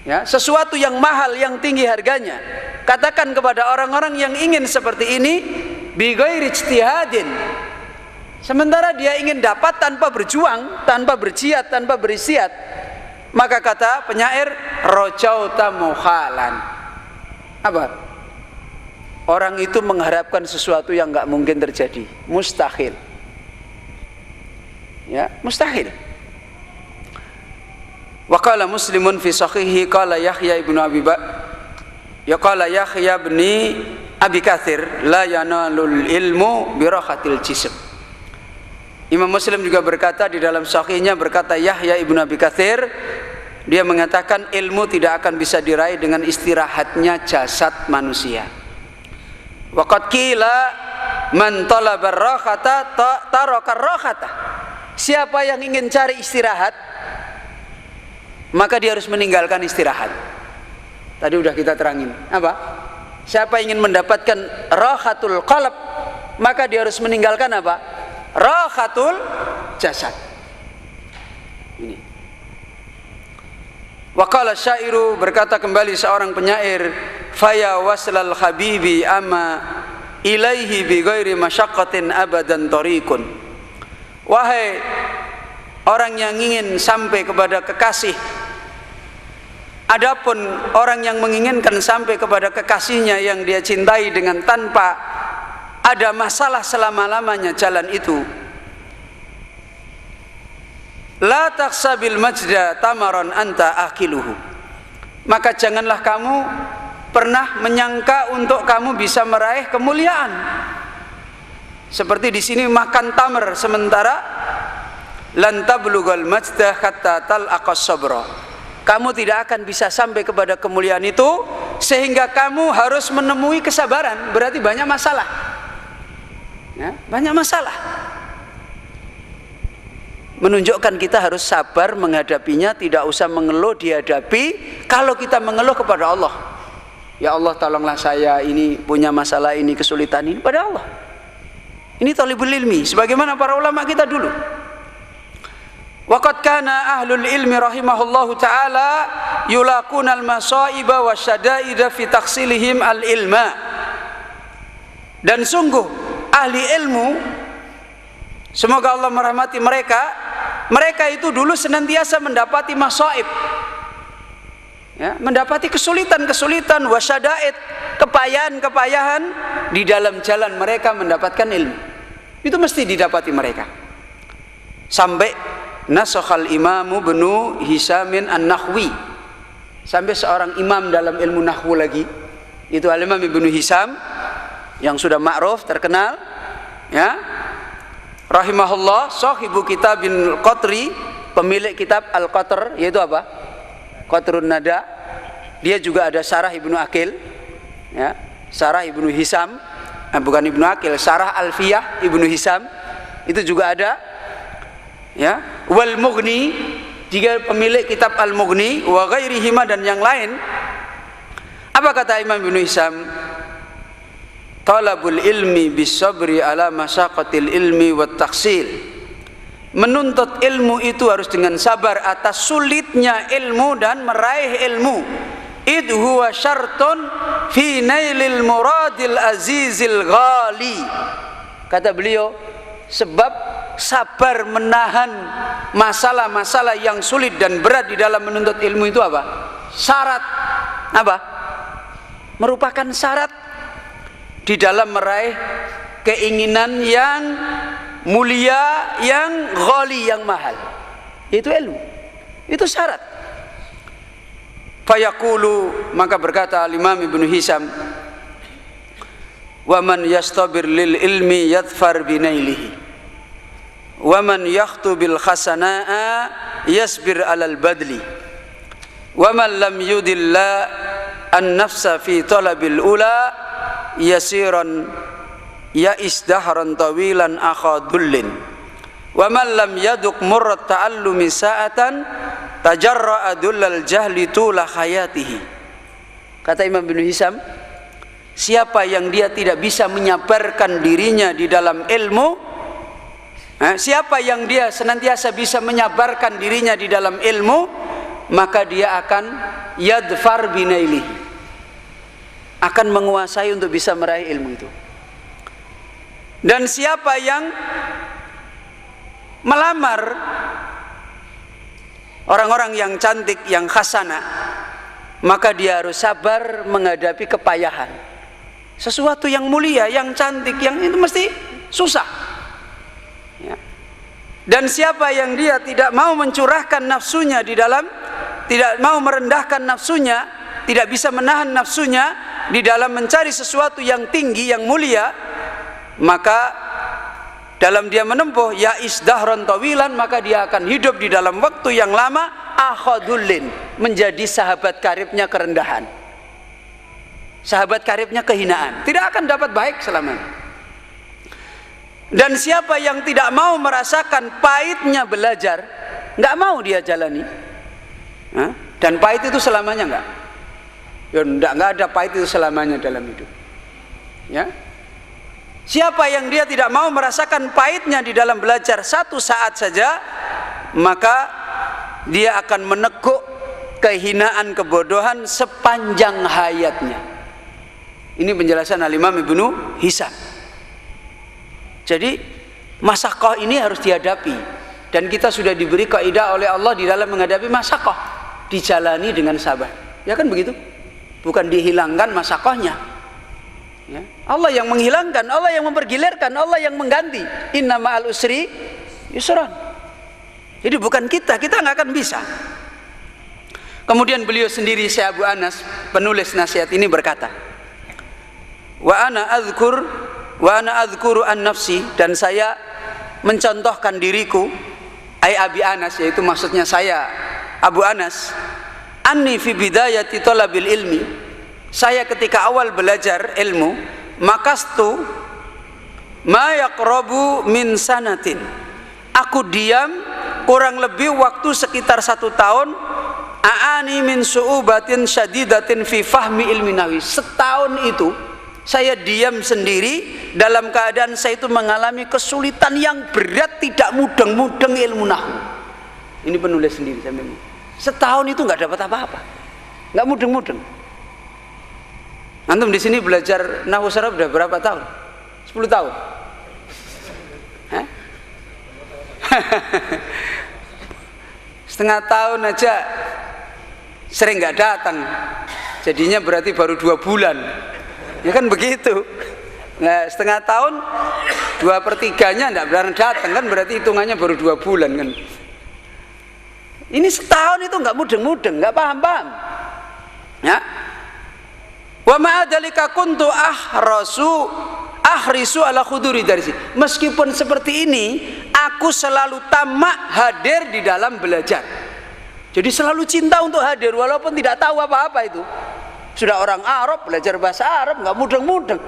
ya, sesuatu yang mahal yang tinggi harganya, katakan kepada orang-orang yang ingin seperti ini, bi ghairi ijtihadin, sementara dia ingin dapat tanpa berjuang, tanpa berjihad, tanpa beristiad, maka kata penyair, rajauta mukhalan. Apa? Orang itu mengharapkan sesuatu yang enggak mungkin terjadi, mustahil. Ya, mustahil. Wa qala Muslimun fi sahihi qala Yahya ibnu Abi Katsir la yanalul ilmu bi rahatil jism. Imam Muslim juga berkata di dalam sahihnya, berkata Yahya ibnu Abi Katsir, dia mengatakan ilmu tidak akan bisa diraih dengan istirahatnya jasad manusia. Waqad qila man talaba ar-rahata taraka ar-rahata. Siapa yang ingin cari istirahat, maka dia harus meninggalkan istirahat. Tadi udah kita terangin. Apa? Siapa ingin mendapatkan rahatul qalb, maka dia harus meninggalkan apa? Rahatul jasad. Ini. Wa qala syairu, berkata kembali seorang penyair, faya waslal habibi amma ilaihi bi ghairi masyaqqatin abadan tariqun. Wahai orang yang ingin sampai kepada kekasih, adapun orang yang menginginkan sampai kepada kekasihnya yang dia cintai dengan tanpa ada masalah selama-lamanya jalan itu, la taqsabil majda tamaran anta akiluhu, maka janganlah kamu pernah menyangka untuk kamu bisa meraih kemuliaan. Seperti di sini makan tamar, sementara lan tablughal majda hatta talaqas sabra. Kamu tidak akan bisa sampai kepada kemuliaan itu sehingga kamu harus menemui kesabaran. Berarti banyak masalah. Ya, banyak masalah. Menunjukkan kita harus sabar menghadapinya, tidak usah mengeluh dihadapi. Kalau kita mengeluh kepada Allah, ya Allah tolonglah saya ini punya masalah ini, kesulitan ini, pada Allah. Ini talibul ilmi, sebagaimana para ulama kita dulu. Waqad kana ahlul ilmi rahimahullahu ta'ala yulaquna al-masaiba wa syada'ida fi taqsilihim al-ilma. Dan sungguh ahli ilmu, semoga Allah merahmati mereka, mereka itu dulu senantiasa mendapati masaib, ya, mendapati kesulitan-kesulitan, wasyada'id, kepayahan-kepayahan di dalam jalan mereka mendapatkan ilmu. Itu mesti didapati mereka. Sampai nasakhal imamu benu Hisamin an-Nahwi, sampai seorang imam dalam ilmu nahwu lagi, itu al-Imam Ibnu Hisam yang sudah ma'ruf, terkenal, ya, rahimahullah, sahibu kitabin Qatri, pemilik kitab Al-Qatr, yaitu apa? Qatrun Nada. Dia juga ada Syarah Ibnu Aqil, ya, Syarah Ibnu Hisam, bukan Ibnu Aqil, Syarah Alfiyah Ibnu Hisam, itu juga ada, ya. Wal Mughni, juga pemilik kitab Al-Mughni, wa ghairihima, dan yang lain. Apa kata Imam Ibnu Hisam? Talabul ilmi bisabri ala masyaqqatil ilmi wat taksil. Menuntut ilmu itu harus dengan sabar atas sulitnya ilmu dan meraih ilmu. id huwa syartun fi nailil muradil azizil ghali. Kata beliau, sebab sabar menahan masalah-masalah yang sulit dan berat di dalam menuntut ilmu itu apa? Syarat apa? Merupakan syarat di dalam meraih keinginan yang mulia, yang ghali, yang mahal. Itu ilmu. Itu syarat. Fayaqulu, maka berkata Imam Ibnu Hisam, wa man yastabir lil ilmi yadfar binailihi wa man yakhtu bil hasanaa yasbir alal badli wa man lam yudilla an nafsa fi talabil ula yasiran ya'is dahran tawilan akhadullin wa man lam yaduk murrat ta'allumi sa'atan tajarra'a dullal jahli tula hayatihi. Kata Imam Ibnu Hisam, siapa yang dia tidak bisa menyabarkan dirinya di dalam ilmu, siapa yang dia senantiasa bisa menyabarkan dirinya di dalam ilmu, maka dia akan yadfar binailihi, akan menguasai untuk bisa meraih ilmu itu. Dan siapa yang melamar orang-orang yang cantik, yang khasana, maka dia harus sabar menghadapi kepayahan. Sesuatu yang mulia, yang cantik, yang itu mesti susah ya. Dan siapa yang dia tidak mau mencurahkan nafsunya di dalam, tidak mau merendahkan nafsunya, tidak bisa menahan nafsunya di dalam mencari sesuatu yang tinggi, yang mulia, maka dalam dia menempuh ya'is dahran tawilan, maka dia akan hidup di dalam waktu yang lama akhadullin, menjadi sahabat karibnya kerendahan, sahabat karibnya kehinaan, tidak akan dapat baik selamanya. Dan siapa yang tidak mau merasakan pahitnya belajar, nggak mau dia jalani, dan pahit itu selamanya nggak, ya nggak ada pahit itu selamanya dalam hidup ya. Siapa yang dia tidak mau merasakan pahitnya di dalam belajar satu saat saja, maka dia akan menekuk kehinaan, kebodohan sepanjang hayatnya. Ini penjelasan Al-Imam Ibnu Hisam. Jadi masakoh ini harus dihadapi, dan kita sudah diberi kaidah oleh Allah di dalam menghadapi masakoh, dijalani dengan sabar. Ya kan begitu? Bukan dihilangkan masakohnya ya. Allah yang menghilangkan, Allah yang mempergilirkan, Allah yang mengganti. Inna ma'al usri yusran. Jadi bukan kita nggak akan bisa. Kemudian beliau sendiri, Syekh Abu Anas, penulis nasihat ini, berkata, wa ana adzkuru an nafsi, dan saya mencontohkan diriku, ai Abi Anas, yaitu maksudnya saya Abu Anas, anni fi bidayati talabil ilmi, saya ketika awal belajar ilmu, makastu ma yaqrabu min sanatin, aku diam kurang lebih waktu sekitar 1 tahun, aani min su'ubatin syadidatin fi fahmi ilmi nawi, setahun itu saya diam sendiri dalam keadaan saya itu mengalami kesulitan yang berat, tidak mudeng-mudeng ilmu nahwu. Ini penulis sendiri, setahun itu nggak dapat apa-apa, nggak mudeng-mudeng. Antum di sini belajar nahwu saraf udah berapa tahun? 10 tahun? Setengah tahun aja sering nggak datang, jadinya berarti baru 2 bulan. Ya kan begitu. Nah, setengah tahun 2/3-nya nggak benar datang, kan berarti hitungannya baru 2 bulan kan. Ini setahun itu nggak mudeng-mudeng, nggak paham-paham. Ya. Wa ma'adalika kuntu ahrisu ala khuduri darsi. Meskipun seperti ini, aku selalu tamak hadir di dalam belajar. Jadi selalu cinta untuk hadir walaupun tidak tahu apa-apa itu. Sudah orang Arab, belajar bahasa Arab, nggak mudeng-mudeng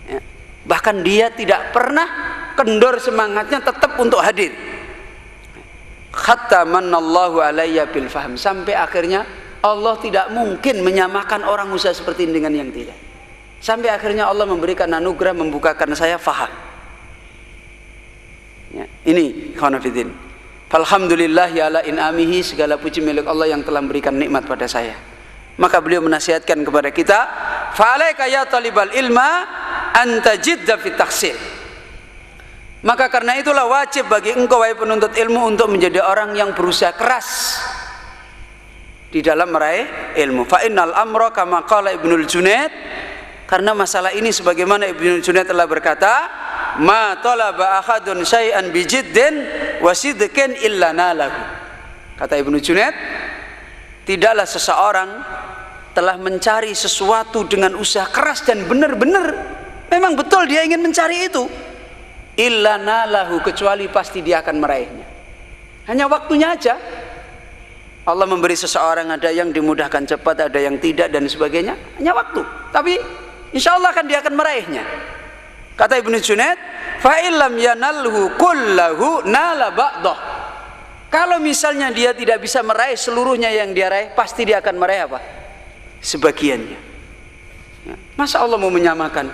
ya. Bahkan dia tidak pernah kendor semangatnya, tetap untuk hadir. Hatta manallahu alayya bil fahm, sampai akhirnya Allah tidak mungkin menyamakan orang usaha seperti ini dengan yang tidak. Sampai akhirnya Allah memberikan anugerah, membukakan saya faham ya. Ini khonafidin, alhamdulillah ya ala in'amihi, segala puji milik Allah yang telah memberikan nikmat pada saya. Maka beliau menasihatkan kepada kita, fa'alaika ya talibal ilma an tajidda fi tahsil. Maka karena itulah wajib bagi engkau wahai penuntut ilmu untuk menjadi orang yang berusaha keras di dalam meraih ilmu. Fa innal amra kama qala Ibnul Junaid, karena masalah ini sebagaimana Ibnul Junaid telah berkata, ma talaba ahadun syai'an bijiddin wa sidqin illa nalahu. Kata Ibnu Junaid, tidaklah seseorang telah mencari sesuatu dengan usaha keras dan benar-benar memang betul dia ingin mencari itu, illa nalahu, kecuali pasti dia akan meraihnya. Hanya waktunya aja. Allah memberi seseorang, ada yang dimudahkan cepat, ada yang tidak dan sebagainya, hanya waktu. Tapi insya Allah dia akan meraihnya. Kata Ibnu Junaid, fa illam yanalhu kullahu nala ba'dah. Kalau misalnya dia tidak bisa meraih seluruhnya yang dia raih, pasti dia akan meraih apa? Sebagiannya. Masa Allah mau menyamakan?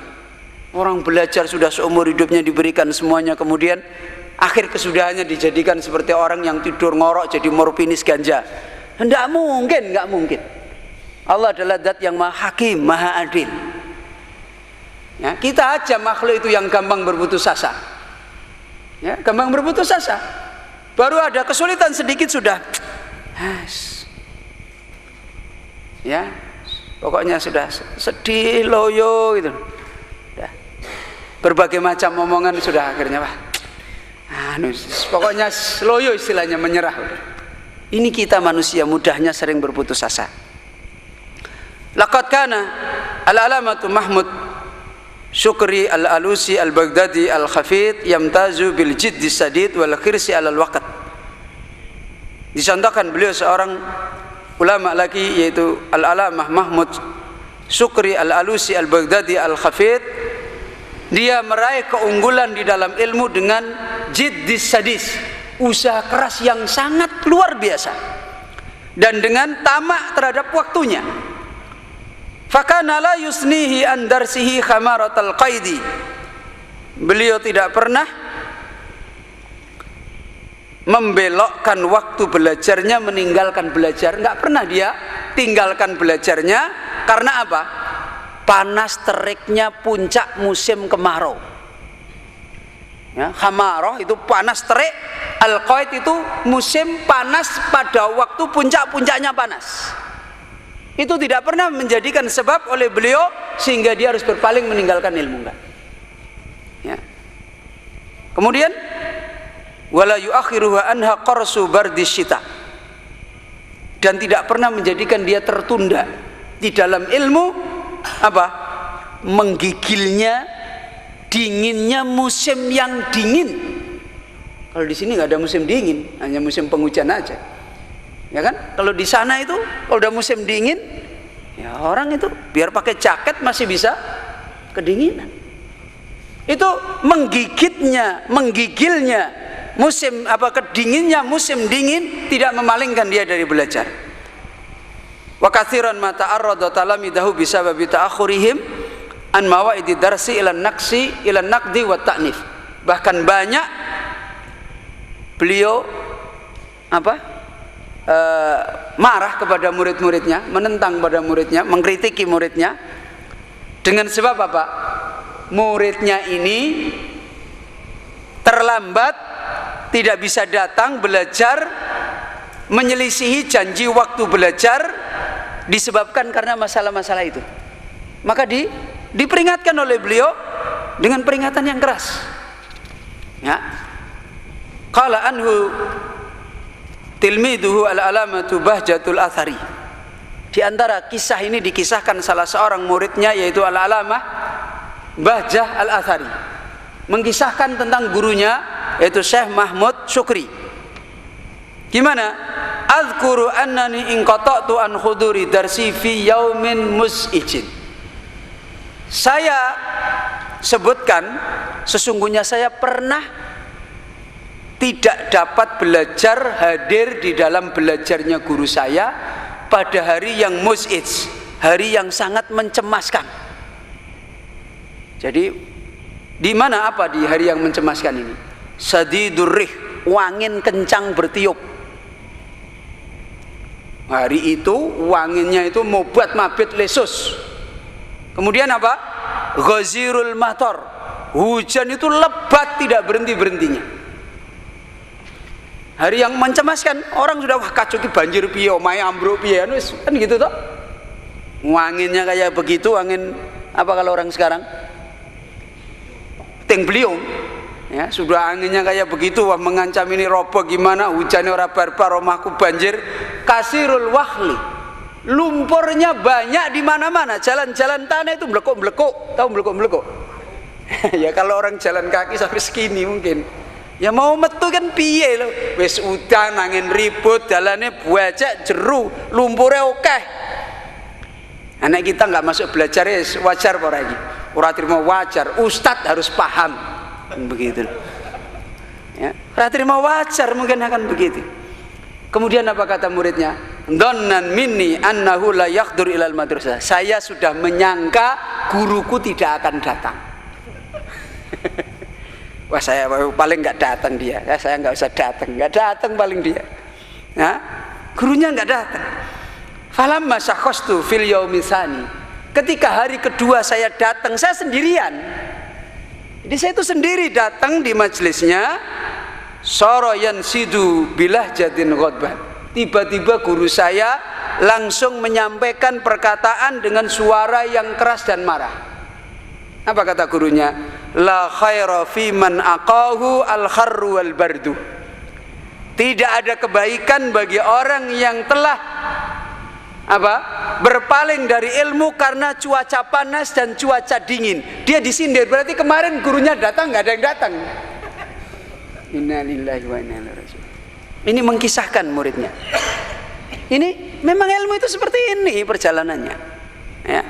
Orang belajar sudah seumur hidupnya diberikan semuanya, kemudian akhir kesudahannya dijadikan seperti orang yang tidur ngorok jadi morfinis ganja. Tidak mungkin, nggak mungkin. Allah adalah zat yang maha hakim, maha adil. Ya, kita aja makhluk itu yang gampang berputus asa. Ya, gampang berputus asa. Baru ada kesulitan sedikit sudah, ya, pokoknya sudah sedih, loyo gitu. Berbagai macam omongan sudah akhirnya pokoknya loyo istilahnya, menyerah. Ini kita manusia mudahnya sering berputus asa. Laqad kana al-alamatu Mahmud Syukri al-Alusi al-Baghdadi al-Khafid yamtazu bil jiddi sadid wal khirsi alal waqt. Dicontohkan beliau seorang ulama lagi, yaitu al-alamah Mahmud Syukri al-Alusi al-Baghdadi al-Khafid. Dia meraih keunggulan di dalam ilmu dengan jiddis sadis, usaha keras yang sangat luar biasa, dan dengan tamak terhadap waktunya. Fakana la yusnihi an darsihi khamaratal qaidi. Beliau tidak pernah membelokkan waktu belajarnya, meninggalkan belajar. Enggak pernah dia tinggalkan belajarnya. Karena apa? Panas teriknya puncak musim kemarau. Ya, khamarah itu panas terik, al-qaid itu musim panas pada waktu puncak-puncaknya panas. Itu tidak pernah menjadikan sebab oleh beliau sehingga dia harus berpaling meninggalkan ilmu, enggak. Ya. Kemudian wala yuakhiruhu anha qarsu bardisyita, dan tidak pernah menjadikan dia tertunda di dalam ilmu apa? Menggigilnya, dinginnya musim yang dingin. Kalau di sini nggak ada musim dingin, hanya musim penghujan aja. Ya kan? Kalau di sana itu kalau udah musim dingin, ya orang itu biar pakai jaket masih bisa kedinginan. Itu menggigitnya, menggigilnya musim apa, kedinginnya musim dingin tidak memalingkan dia dari belajar. Wa katsiran ma ta'arrada talamidahu bisababi ta'akhurihim an mawaidi darsi ila naqsi ila naqdi wa ta'nif. Bahkan banyak beliau apa? Marah kepada murid-muridnya, menentang pada muridnya, mengkritiki muridnya dengan sebab apa? Muridnya ini terlambat, tidak bisa datang belajar, menyelisihi janji waktu belajar disebabkan karena masalah-masalah itu. Maka diperingatkan oleh beliau dengan peringatan yang keras. Ya. Qala anhu tilmiduhu al-alamatu Bahjatul Athari. Di antara kisah ini dikisahkan salah seorang muridnya, yaitu al-alamah Bahjah al-Athari, mengkisahkan tentang gurunya, yaitu Syekh Mahmud Syukri. Gimana? Azkuru annani inqata'tu an khuduri darsi fi yaumin mus'ijin. Saya sebutkan sesungguhnya saya pernah tidak dapat belajar, hadir di dalam belajarnya guru saya pada hari yang mus'ij, hari yang sangat mencemaskan. Jadi di mana apa di hari yang mencemaskan ini? Sadidur rih, angin kencang bertiup. Hari itu wanginya itu mobat mabit lesus. Kemudian apa? Ghazirul matar. Hujan itu lebat tidak berhenti-berhentinya. Hari yang mencemaskan, orang sudah wah kacau ki banjir piye, omahe ambruk piye, kan gitu toh. Anginnya kayak begitu, angin apa kalau orang sekarang? Teng beliung. Ya, sudah anginnya kayak begitu, wah mengancam ini roboh gimana, hujannya ora barbar, rumahku banjir. Kasirul wahli, lumpurnya banyak di mana-mana, jalan-jalan tanah itu melekuk-melekuk, tahu melekuk-melekuk? Ya kalau orang jalan kaki sampai segini mungkin. Ya mau metu kan piye lho, wis udan angin ribut, jalannya buajak jeru, lumpurnya oke. Anak kita nggak masuk belajar ya wajar apa lagi? Ora terima wajar, ustadz harus paham. Begitu ya, terima wajar mungkin akan begitu. Kemudian apa kata muridnya? Dhannan minni annahu la yaqdur ilal madrasah. Saya sudah menyangka guruku tidak akan datang. Wah saya paling nggak datang dia, saya nggak usah datang, nggak datang paling dia. Nah, gurunya nggak datang. Falamma sakhastu fil yaumisani. Ketika hari kedua saya datang, saya sendirian. Jadi saya itu sendiri datang di majelisnya. Soroyan sidu bilah jadin ghadban. Tiba-tiba guru saya langsung menyampaikan perkataan dengan suara yang keras dan marah. Apa kata gurunya? La khaira fi man aqahu al kharru wal bardu. Tidak ada kebaikan bagi orang yang telah berpaling dari ilmu karena cuaca panas dan cuaca dingin. Dia disindir, berarti kemarin gurunya datang nggak ada yang datang. Innalillahi wa inna ilaihi raji'un. Ini mengkisahkan muridnya. Ini memang ilmu itu seperti ini perjalanannya. Ya.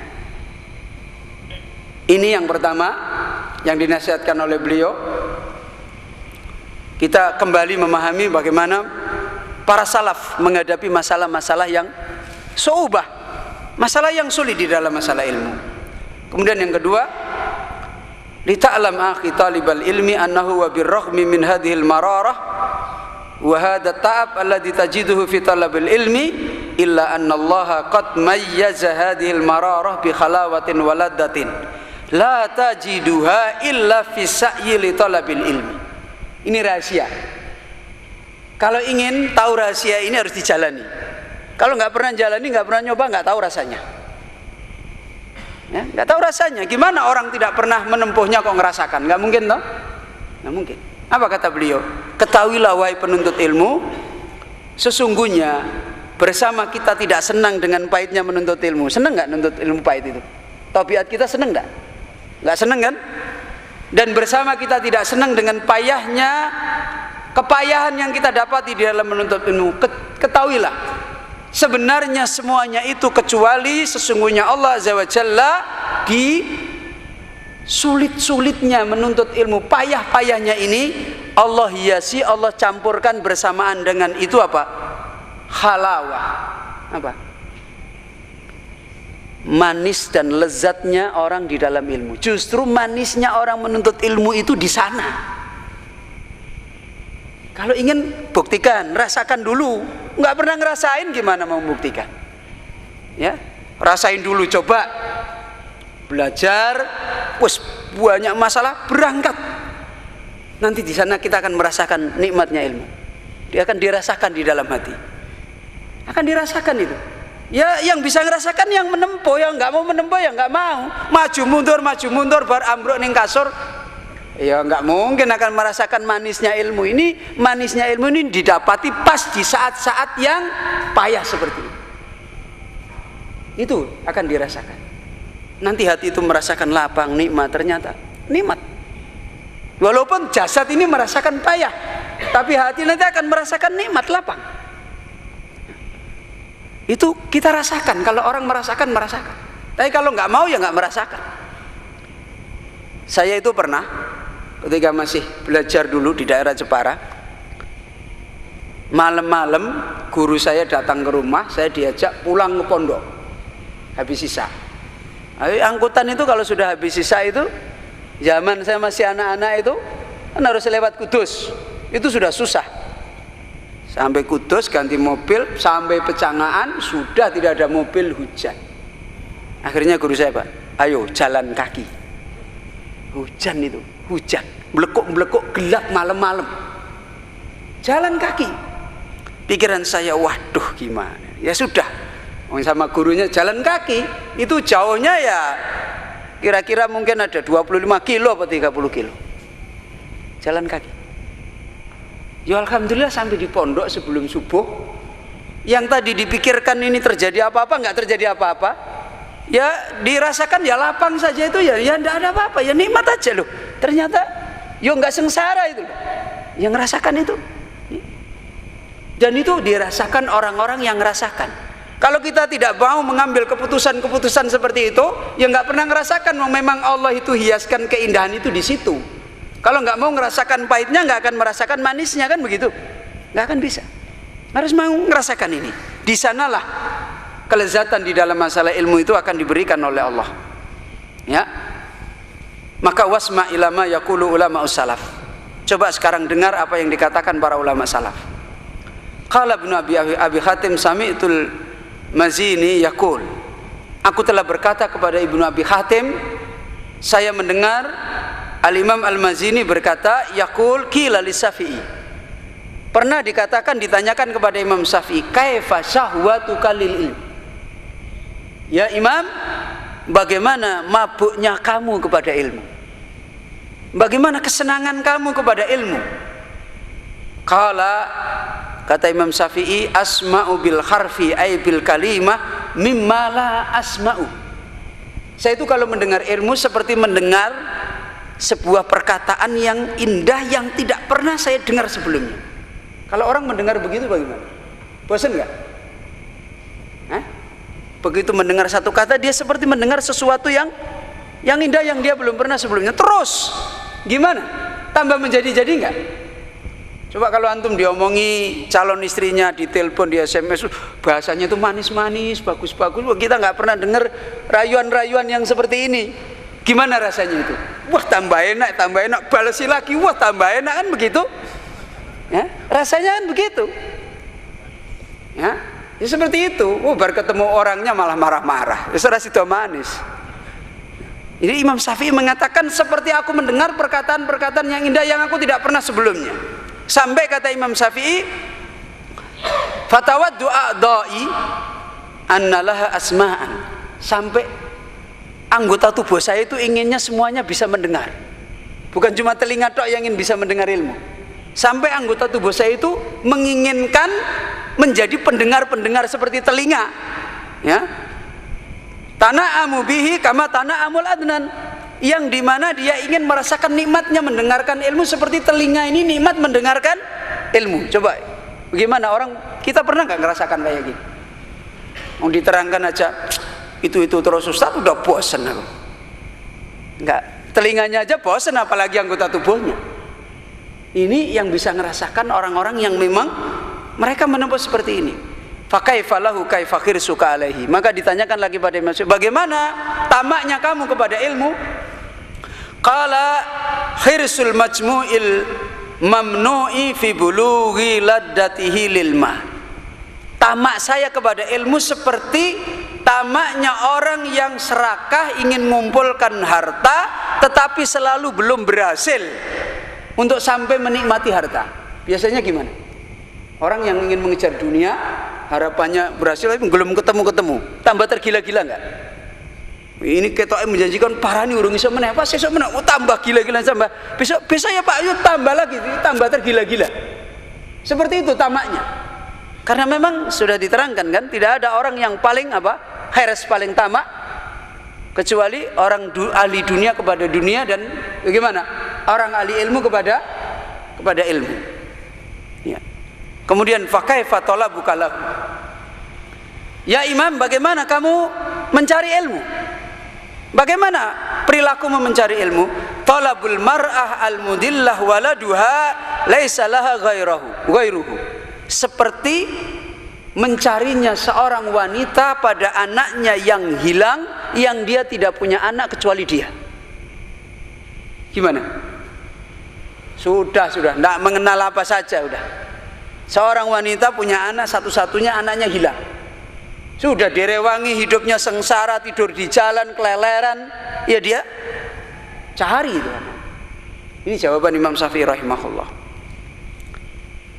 Ini yang pertama yang dinasihatkan oleh beliau. Kita kembali memahami bagaimana para salaf menghadapi masalah-masalah yang su'ubah, masalah yang sulit di dalam masalah ilmu. Kemudian yang kedua, lita'lam akhi talibal ilmi annahu wa birraghmi min hadhil mararah wa hadha ta'ab alladhi tajiduhu fi talabil ilmi illa anna Allah qad mayyaza hadhil mararah bi khalawatin waladatin la tajiduha illa fi sa'yi li talabil ilmi. Ini rahasia. Kalau ingin tahu rahasia ini harus dijalani. Kalau nggak pernah jalani, nggak pernah nyoba, nggak tahu rasanya. Ya, nggak tahu rasanya. Gimana orang tidak pernah menempuhnya kok ngerasakan? Nggak mungkin toh? Nggak mungkin. Apa kata beliau? Ketahuilah wahai penuntut ilmu, sesungguhnya bersama kita tidak senang dengan pahitnya menuntut ilmu. Senang nggak menuntut ilmu pahit itu? Tabiat kita senang nggak? Nggak senang kan? Dan bersama kita tidak senang dengan payahnya, kepayahan yang kita dapati di dalam menuntut ilmu. Ketahuilah, sebenarnya semuanya itu kecuali sesungguhnya Allah Azza wa Jalla di sulit-sulitnya menuntut ilmu, payah-payahnya ini Allah hiasi, Allah campurkan bersamaan dengan itu apa? Halawah. Apa? Manis dan lezatnya orang di dalam ilmu. Justru manisnya orang menuntut ilmu itu di sana. Kalau ingin buktikan, rasakan dulu. Nggak pernah ngerasain, gimana mau membuktikan? Ya, rasain dulu, coba belajar. Wes banyak masalah, berangkat. Nanti di sana kita akan merasakan nikmatnya ilmu. Dia akan dirasakan di dalam hati. Akan dirasakan itu. Ya, yang bisa ngerasakan yang menempuh, yang nggak mau menempuh ya nggak mau. Maju mundur, bar ambruk ning kasur. Ya nggak mungkin akan merasakan manisnya ilmu ini. Manisnya ilmu ini didapati pas di saat-saat yang payah seperti ini. Itu akan dirasakan. Nanti hati itu merasakan lapang, nikmat. Ternyata nikmat. Walaupun jasad ini merasakan payah, tapi hati nanti akan merasakan nikmat, lapang. Itu kita rasakan. Kalau orang merasakan. Tapi kalau nggak mau ya nggak merasakan. Saya itu pernah ketika masih belajar dulu di daerah Jepara, malam-malam guru saya datang ke rumah, saya diajak pulang ke pondok habis sisa. Angkutan itu kalau sudah habis sisa itu, zaman saya masih anak-anak itu kan harus lewat Kudus, itu sudah susah. Sampai Kudus ganti mobil, sampai Pecangaan sudah tidak ada mobil, hujan. Akhirnya guru saya, Pak, ayo jalan kaki. Hujan itu, hujan, melekuk-melekuk, gelap malam-malam. Jalan kaki. Pikiran saya, waduh gimana? Ya sudah, sama gurunya jalan kaki. Itu jauhnya ya kira-kira mungkin ada 25 kilo atau 30 kilo. Jalan kaki. Ya alhamdulillah sampai di pondok sebelum subuh. Yang tadi dipikirkan ini terjadi apa-apa, nggak terjadi apa-apa. Ya dirasakan ya lapang saja itu ya enggak ada apa-apa, ya nikmat aja loh. Ternyata ya nggak sengsara itu. Yang ngerasakan itu. Dan itu dirasakan orang-orang yang ngerasakan. Kalau kita tidak mau mengambil keputusan-keputusan seperti itu, ya nggak pernah ngerasakan. Memang Allah itu hiaskan keindahan itu di situ. Kalau nggak mau ngerasakan pahitnya, nggak akan merasakan manisnya, kan begitu? Nggak akan bisa. Harus mau ngerasakan ini. Di sanalah kelezatan di dalam masalah ilmu itu akan diberikan oleh Allah. Ya. Maka wasma ilama yaqulu ulama salaf. Coba sekarang dengar apa yang dikatakan para ulama salaf. Qala Ibnu Abi Hatim sami'tul Mazini yaqul. Aku telah berkata kepada Ibnu Abi Hatim, saya mendengar Al-Imam Al-Mazini berkata, yaqul qila li Syafi'i. Pernah dikatakan, ditanyakan kepada Imam Syafi'i, kaifa syahwatuka lil ilm? Ya Imam, bagaimana mabuknya kamu kepada ilmu? Bagaimana kesenangan kamu kepada ilmu? Qala, kata Imam Syafi'i, asma'u bil harfi ay bil kalimah mimma la asma'u. Saya itu kalau mendengar ilmu seperti mendengar sebuah perkataan yang indah yang tidak pernah saya dengar sebelumnya. Kalau orang mendengar begitu bagaimana? Bosan nggak? Begitu mendengar satu kata, dia seperti mendengar sesuatu yang indah yang dia belum pernah sebelumnya. Terus gimana? Tambah menjadi-jadi nggak? Coba kalau antum diomongi calon istrinya, di telepon, di SMS, bahasanya itu manis-manis, bagus-bagus. Kita nggak pernah dengar rayuan-rayuan yang seperti ini. Gimana rasanya itu? Wah tambah enak, balesi lagi, wah tambah enak, kan begitu? Ya, rasanya kan begitu. Ya, ya seperti itu. Baru ketemu orangnya malah marah-marah. Ya sudah situ manis. Jadi Imam Syafi'i mengatakan, seperti aku mendengar perkataan-perkataan yang indah yang aku tidak pernah sebelumnya. Sampai kata Imam Syafi'i, fatawaddu a'dha'i annalaha asma'an. Sampai anggota tubuh saya itu inginnya semuanya bisa mendengar. Bukan cuma telinga tok yang ingin bisa mendengar ilmu. Sampai anggota tubuh saya itu menginginkan menjadi pendengar-pendengar seperti telinga. Ya. Tana'amu bihi kama tana'amul adnan. Yang dimana dia ingin merasakan nikmatnya mendengarkan ilmu seperti telinga ini nikmat mendengarkan ilmu. Coba, bagaimana orang, kita pernah nggak ngerasakan kayak gini? Mau diterangkan aja, itu terus Ustaz udah bosan aku. Enggak, telinganya aja bosan apalagi anggota tubuhnya. Ini yang bisa ngerasakan orang-orang yang memang mereka menempuh seperti ini. Fakaifa lahu kaifa khirsuka alaihi. Maka ditanyakan lagi pada Imam Syafi'i, bagaimana tamaknya kamu kepada ilmu? Qala khirsul majmu'il mamnu'i fi bulughi laddatihi lil ma. Tamak saya kepada ilmu seperti tamaknya orang yang serakah ingin mengumpulkan harta tetapi selalu belum berhasil untuk sampai menikmati harta. Biasanya gimana? Orang yang ingin mengejar dunia, harapannya berhasil tapi belum ketemu. Tambah tergila-gila enggak? Ini ketoknya menjanjikan parah nih urung iso meneh, apa sesuk meneh tambah gila-gila tambah. Besok ya Pak, yuk tambah lagi, tambah tergila-gila. Seperti itu tamaknya. Karena memang sudah diterangkan kan, tidak ada orang yang paling hirs paling tamak kecuali orang ahli dunia kepada dunia, dan bagaimana? Orang ahli ilmu kepada ilmu. Ya. Kemudian fakaifa talabuka lahu. Ya Imam, bagaimana kamu mencari ilmu? Bagaimana perilakumu mencari ilmu? Talabul mar'ah al-mudillah waladuha laisa laha ghairuhu. Seperti mencarinya seorang wanita pada anaknya yang hilang, yang dia tidak punya anak kecuali dia. Gimana? Sudah, tidak mengenal apa saja udah. Seorang wanita punya anak, satu-satunya anaknya hilang. Sudah direwangi hidupnya sengsara, tidur di jalan, keleleran, ya dia cari itu. Ini jawaban Imam Syafi'i rahimahullah.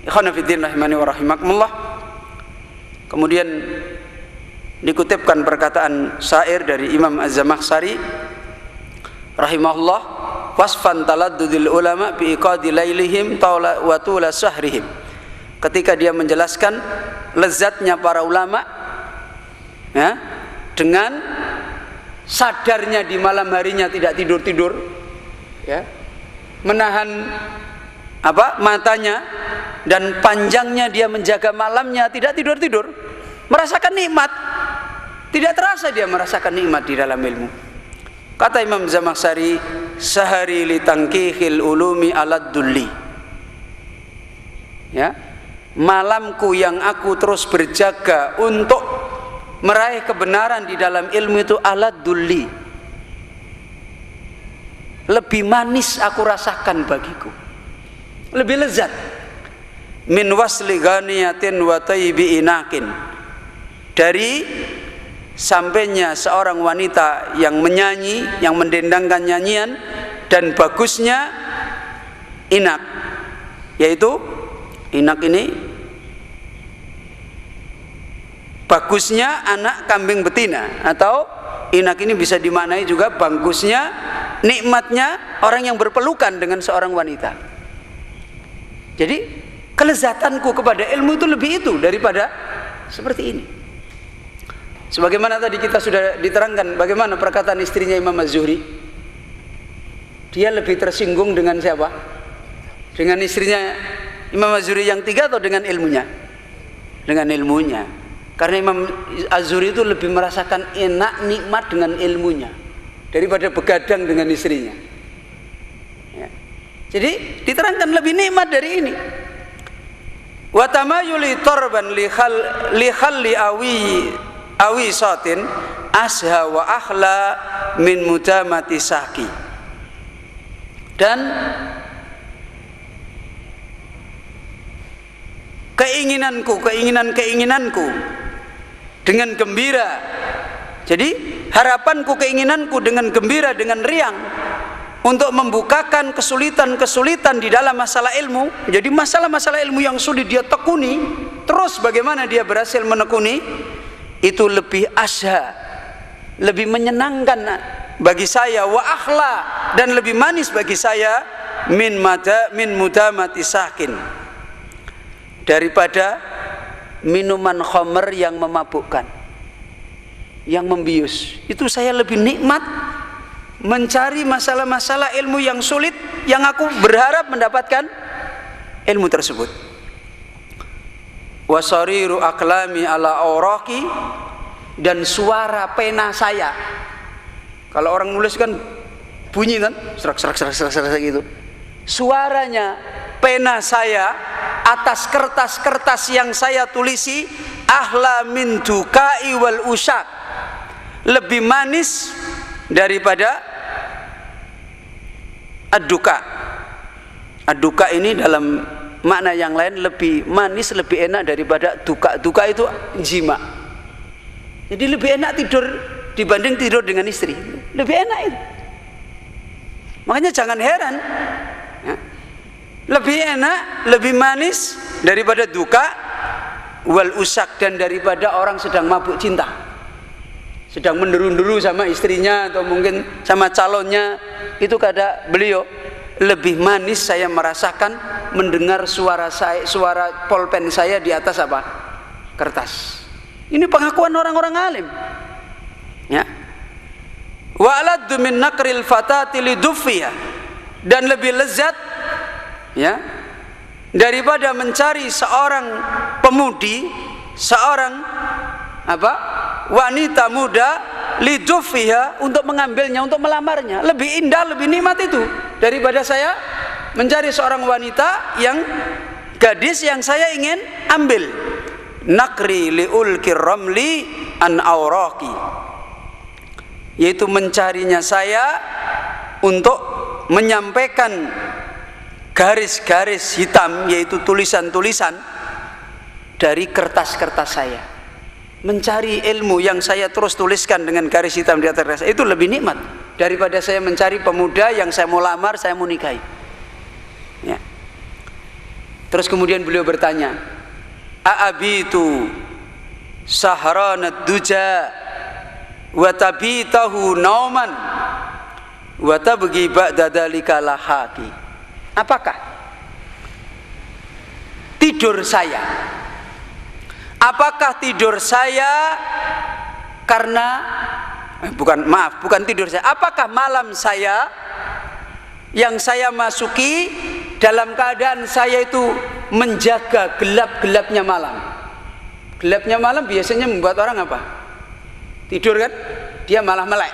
Ikhwan fillah rahimani wa rahimakumullah. Kemudian dikutipkan perkataan syair dari Imam Az-Zamakhsyari rahimahullah, wasfan taladdudil ulama bi iqadi lailihim wa tula sahrihim. Ketika dia menjelaskan lezatnya para ulama, ya, dengan sadarnya di malam harinya tidak tidur-tidur, ya, menahan matanya, dan panjangnya dia menjaga malamnya tidak tidur-tidur, merasakan nikmat. Tidak terasa dia merasakan nikmat di dalam ilmu. Kata Imam Zamakhsyari, sahari li tangkihil ulumi alad dulli. Ya, malamku yang aku terus berjaga untuk meraih kebenaran di dalam ilmu itu alad dulli. Lebih manis aku rasakan bagiku, lebih lezat. Min wasli ghaniyatin wa tayyibi inakin, dari sampainya seorang wanita yang menyanyi, yang mendendangkan nyanyian, dan bagusnya inak, yaitu inak ini bagusnya anak kambing betina, atau inak ini bisa dimaknai juga bagusnya, nikmatnya orang yang berpelukan dengan seorang wanita. Jadi kelezatanku kepada ilmu itu lebih itu daripada seperti ini. Sebagaimana tadi kita sudah diterangkan bagaimana perkataan istrinya Imam Az-Zuhri. Dia lebih tersinggung dengan siapa? Dengan istrinya Imam Az-Zuhri yang tiga atau dengan ilmunya? Dengan ilmunya. Karena Imam Az-Zuhri itu lebih merasakan enak, nikmat dengan ilmunya daripada begadang dengan istrinya. Ya. Jadi diterangkan lebih nikmat dari ini. Wa tamayuli torban li khalli awi satin asha wa akhla min mudamati saki. Dan keinginanku dengan gembira. Jadi harapanku, keinginanku dengan gembira, dengan riang, untuk membukakan kesulitan-kesulitan di dalam masalah ilmu. Jadi masalah-masalah ilmu yang sulit dia tekuni, terus bagaimana dia berhasil menekuni, itu lebih asha, lebih menyenangkan bagi saya, wa akhla, dan lebih manis bagi saya, min mudamati sakin, daripada minuman khamr yang memabukkan, yang membius. Itu saya lebih nikmat mencari masalah-masalah ilmu yang sulit, yang aku berharap mendapatkan ilmu tersebut. Wasariru aklami ala awraqi, dan suara pena saya. Kalau orang nulis kan bunyi kan, serak gitu. Suaranya pena saya atas kertas-kertas yang saya tulisi, ahla min dukai wal usyak, lebih manis daripada ad-duka. Ad-duka ini dalam makna yang lain lebih manis, lebih enak daripada duka. Duka itu jima. Jadi lebih enak tidur dibanding tidur dengan istri. Lebih enak itu. Makanya jangan heran, ya, lebih enak, lebih manis daripada duka wal usak, dan daripada orang sedang mabuk cinta, sedang menderu-deru sama istrinya atau mungkin sama calonnya. Itu kata beliau, lebih manis saya merasakan mendengar suara polpen saya di atas kertas. Ini pengakuan orang-orang alim. Ya. Wa aladdu min naqril fatati liduffiha, dan lebih lezat, ya, daripada mencari seorang pemudi, seorang wanita muda, liduffiha, untuk mengambilnya, untuk melamarnya. Lebih indah, lebih nikmat itu daripada saya mencari seorang wanita yang gadis yang saya ingin ambil. Nakri liulki ramli an awraqi, yaitu mencarinya saya untuk menyampaikan garis-garis hitam, yaitu tulisan-tulisan dari kertas-kertas saya. Mencari ilmu yang saya terus tuliskan dengan garis hitam di atas kertas itu lebih nikmat daripada saya mencari pemuda yang saya mau lamar, saya mau nikahi. Ya. Terus kemudian beliau bertanya, "A'abitu sahranad duja wa tabitahu nauman wa tabghi ba'da dzalika lahaqi." Apakah tidur saya? Apakah tidur saya karena bukan tidur saya. Apakah malam saya yang saya masuki dalam keadaan saya itu menjaga gelap-gelapnya malam. Gelapnya malam biasanya membuat orang apa? Tidur kan? Dia malah melek.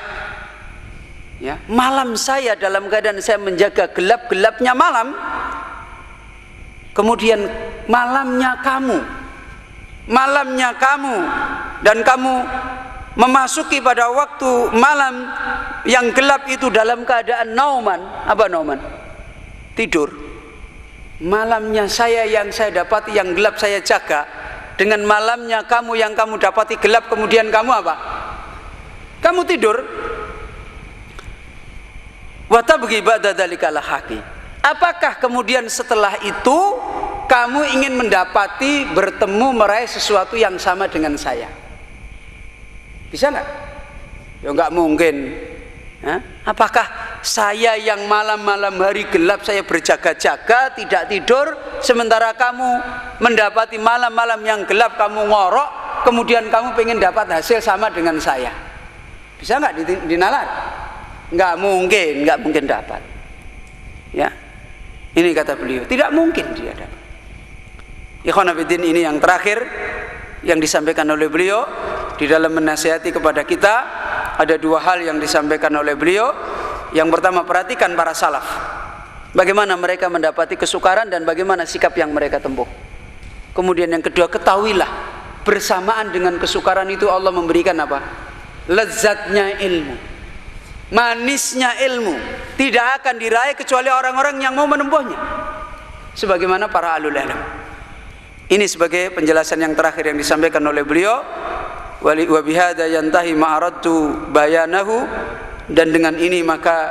Ya, malam saya dalam keadaan saya menjaga gelap-gelapnya malam. Kemudian malamnya kamu dan kamu memasuki pada waktu malam yang gelap itu dalam keadaan nauman. Apa nauman? Tidur. Malamnya saya yang saya dapati yang gelap saya jaga, dengan malamnya kamu yang kamu dapati gelap, kemudian kamu apa? Kamu tidur. Wa tabghi ba'da dzalika lahaqi. Apakah kemudian setelah itu kamu ingin mendapati, bertemu, meraih sesuatu yang sama dengan saya? Bisa nggak? Ya nggak mungkin. Apakah saya yang malam-malam hari gelap saya berjaga-jaga tidak tidur, sementara kamu mendapati malam-malam yang gelap kamu ngorok, kemudian kamu pengen dapat hasil sama dengan saya? Bisa nggak dinalar? Nggak mungkin dapat. Ya, ini kata beliau, tidak mungkin dia dapat. Ikhwan fillah, ini yang terakhir yang disampaikan oleh beliau di dalam menasihati kepada kita. Ada dua hal yang disampaikan oleh beliau. Yang pertama, perhatikan para salaf, bagaimana mereka mendapati kesukaran dan bagaimana sikap yang mereka tempuh. Kemudian yang kedua, ketahuilah bersamaan dengan kesukaran itu Allah memberikan apa? Lezatnya ilmu, manisnya ilmu tidak akan diraih kecuali orang-orang yang mau menempuhnya, sebagaimana para ahlul ilm. Ini sebagai penjelasan yang terakhir yang disampaikan oleh beliau. Wa bihadza yantahi ma aradtu bayanahu, dan dengan ini maka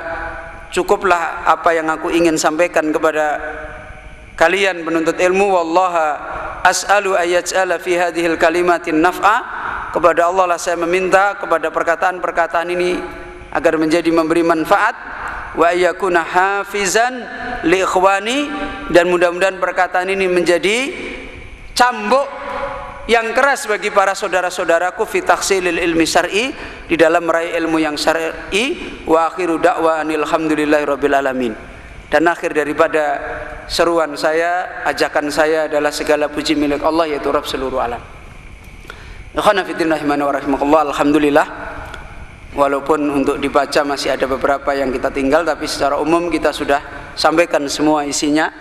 cukuplah apa yang aku ingin sampaikan kepada kalian penuntut ilmu. Wallaha as'alu ayyaj'ala fi hadhil kalimatin naf'a. Kepada Allah lah saya meminta kepada perkataan-perkataan ini agar menjadi memberi manfaat. Wa ayyakuna hafizan li ikhwani, dan mudah-mudahan perkataan ini menjadi cambuk yang keras bagi para saudara-saudaraku fi tahsilil ilmi syar'i, di dalam meraih ilmu yang syar'i. Wa akhiru da'wa alhamdulillahi rabbil alamin. Dan akhir daripada seruan saya, ajakan saya adalah segala puji milik Allah, yaitu Rabb seluruh alam. Ikhwana fillah rahimani wa rahimakumullah. Alhamdulillah, walaupun untuk dibaca masih ada beberapa yang kita tinggal, tapi secara umum kita sudah sampaikan semua isinya.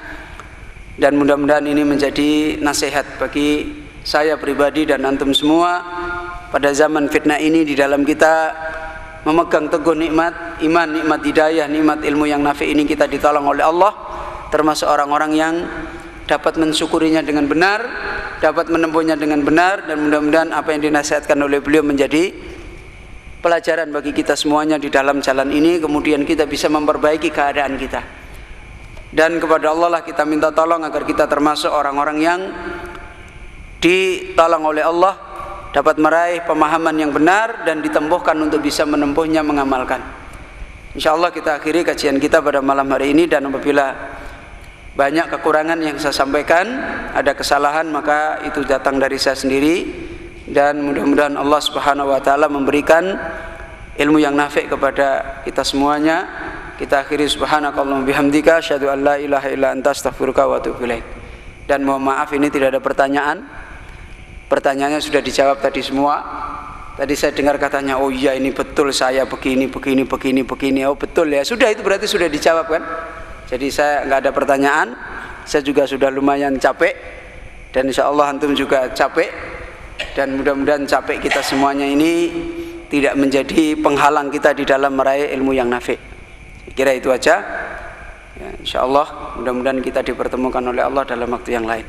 Dan mudah-mudahan ini menjadi nasihat bagi saya pribadi dan antum semua pada zaman fitnah ini, di dalam kita memegang teguh nikmat iman, nikmat hidayah, nikmat ilmu yang nafi ini, kita ditolong oleh Allah, termasuk orang-orang yang dapat mensyukurinya dengan benar, dapat menempuhnya dengan benar. Dan mudah-mudahan apa yang dinasihatkan oleh beliau menjadi pelajaran bagi kita semuanya di dalam jalan ini, kemudian kita bisa memperbaiki keadaan kita. Dan kepada Allah lah kita minta tolong agar kita termasuk orang-orang yang ditolong oleh Allah, dapat meraih pemahaman yang benar dan ditempuhkan untuk bisa menempuhnya, mengamalkan. InsyaAllah kita akhiri kajian kita pada malam hari ini. Dan apabila banyak kekurangan yang saya sampaikan, ada kesalahan, maka itu datang dari saya sendiri. Dan mudah-mudahan Allah subhanahu wa ta'ala memberikan ilmu yang nafi' kepada kita semuanya. Kita akhiri subhanakallahumma bihamdika asyhadu an la ilaha illa anta astaghfiruka wa atubu ilaik. Dan mohon maaf ini tidak ada pertanyaan. Pertanyaannya sudah dijawab tadi semua. Tadi saya dengar katanya, oh iya ini betul saya begini. Oh betul ya. Sudah, itu berarti sudah dijawab kan? Jadi saya nggak ada pertanyaan. Saya juga sudah lumayan capek. Dan insya Allah antum juga capek. Dan mudah-mudahan capek kita semuanya ini tidak menjadi penghalang kita di dalam meraih ilmu yang nafi'. Kira itu aja ya, insya Allah mudah-mudahan kita dipertemukan oleh Allah dalam waktu yang lain.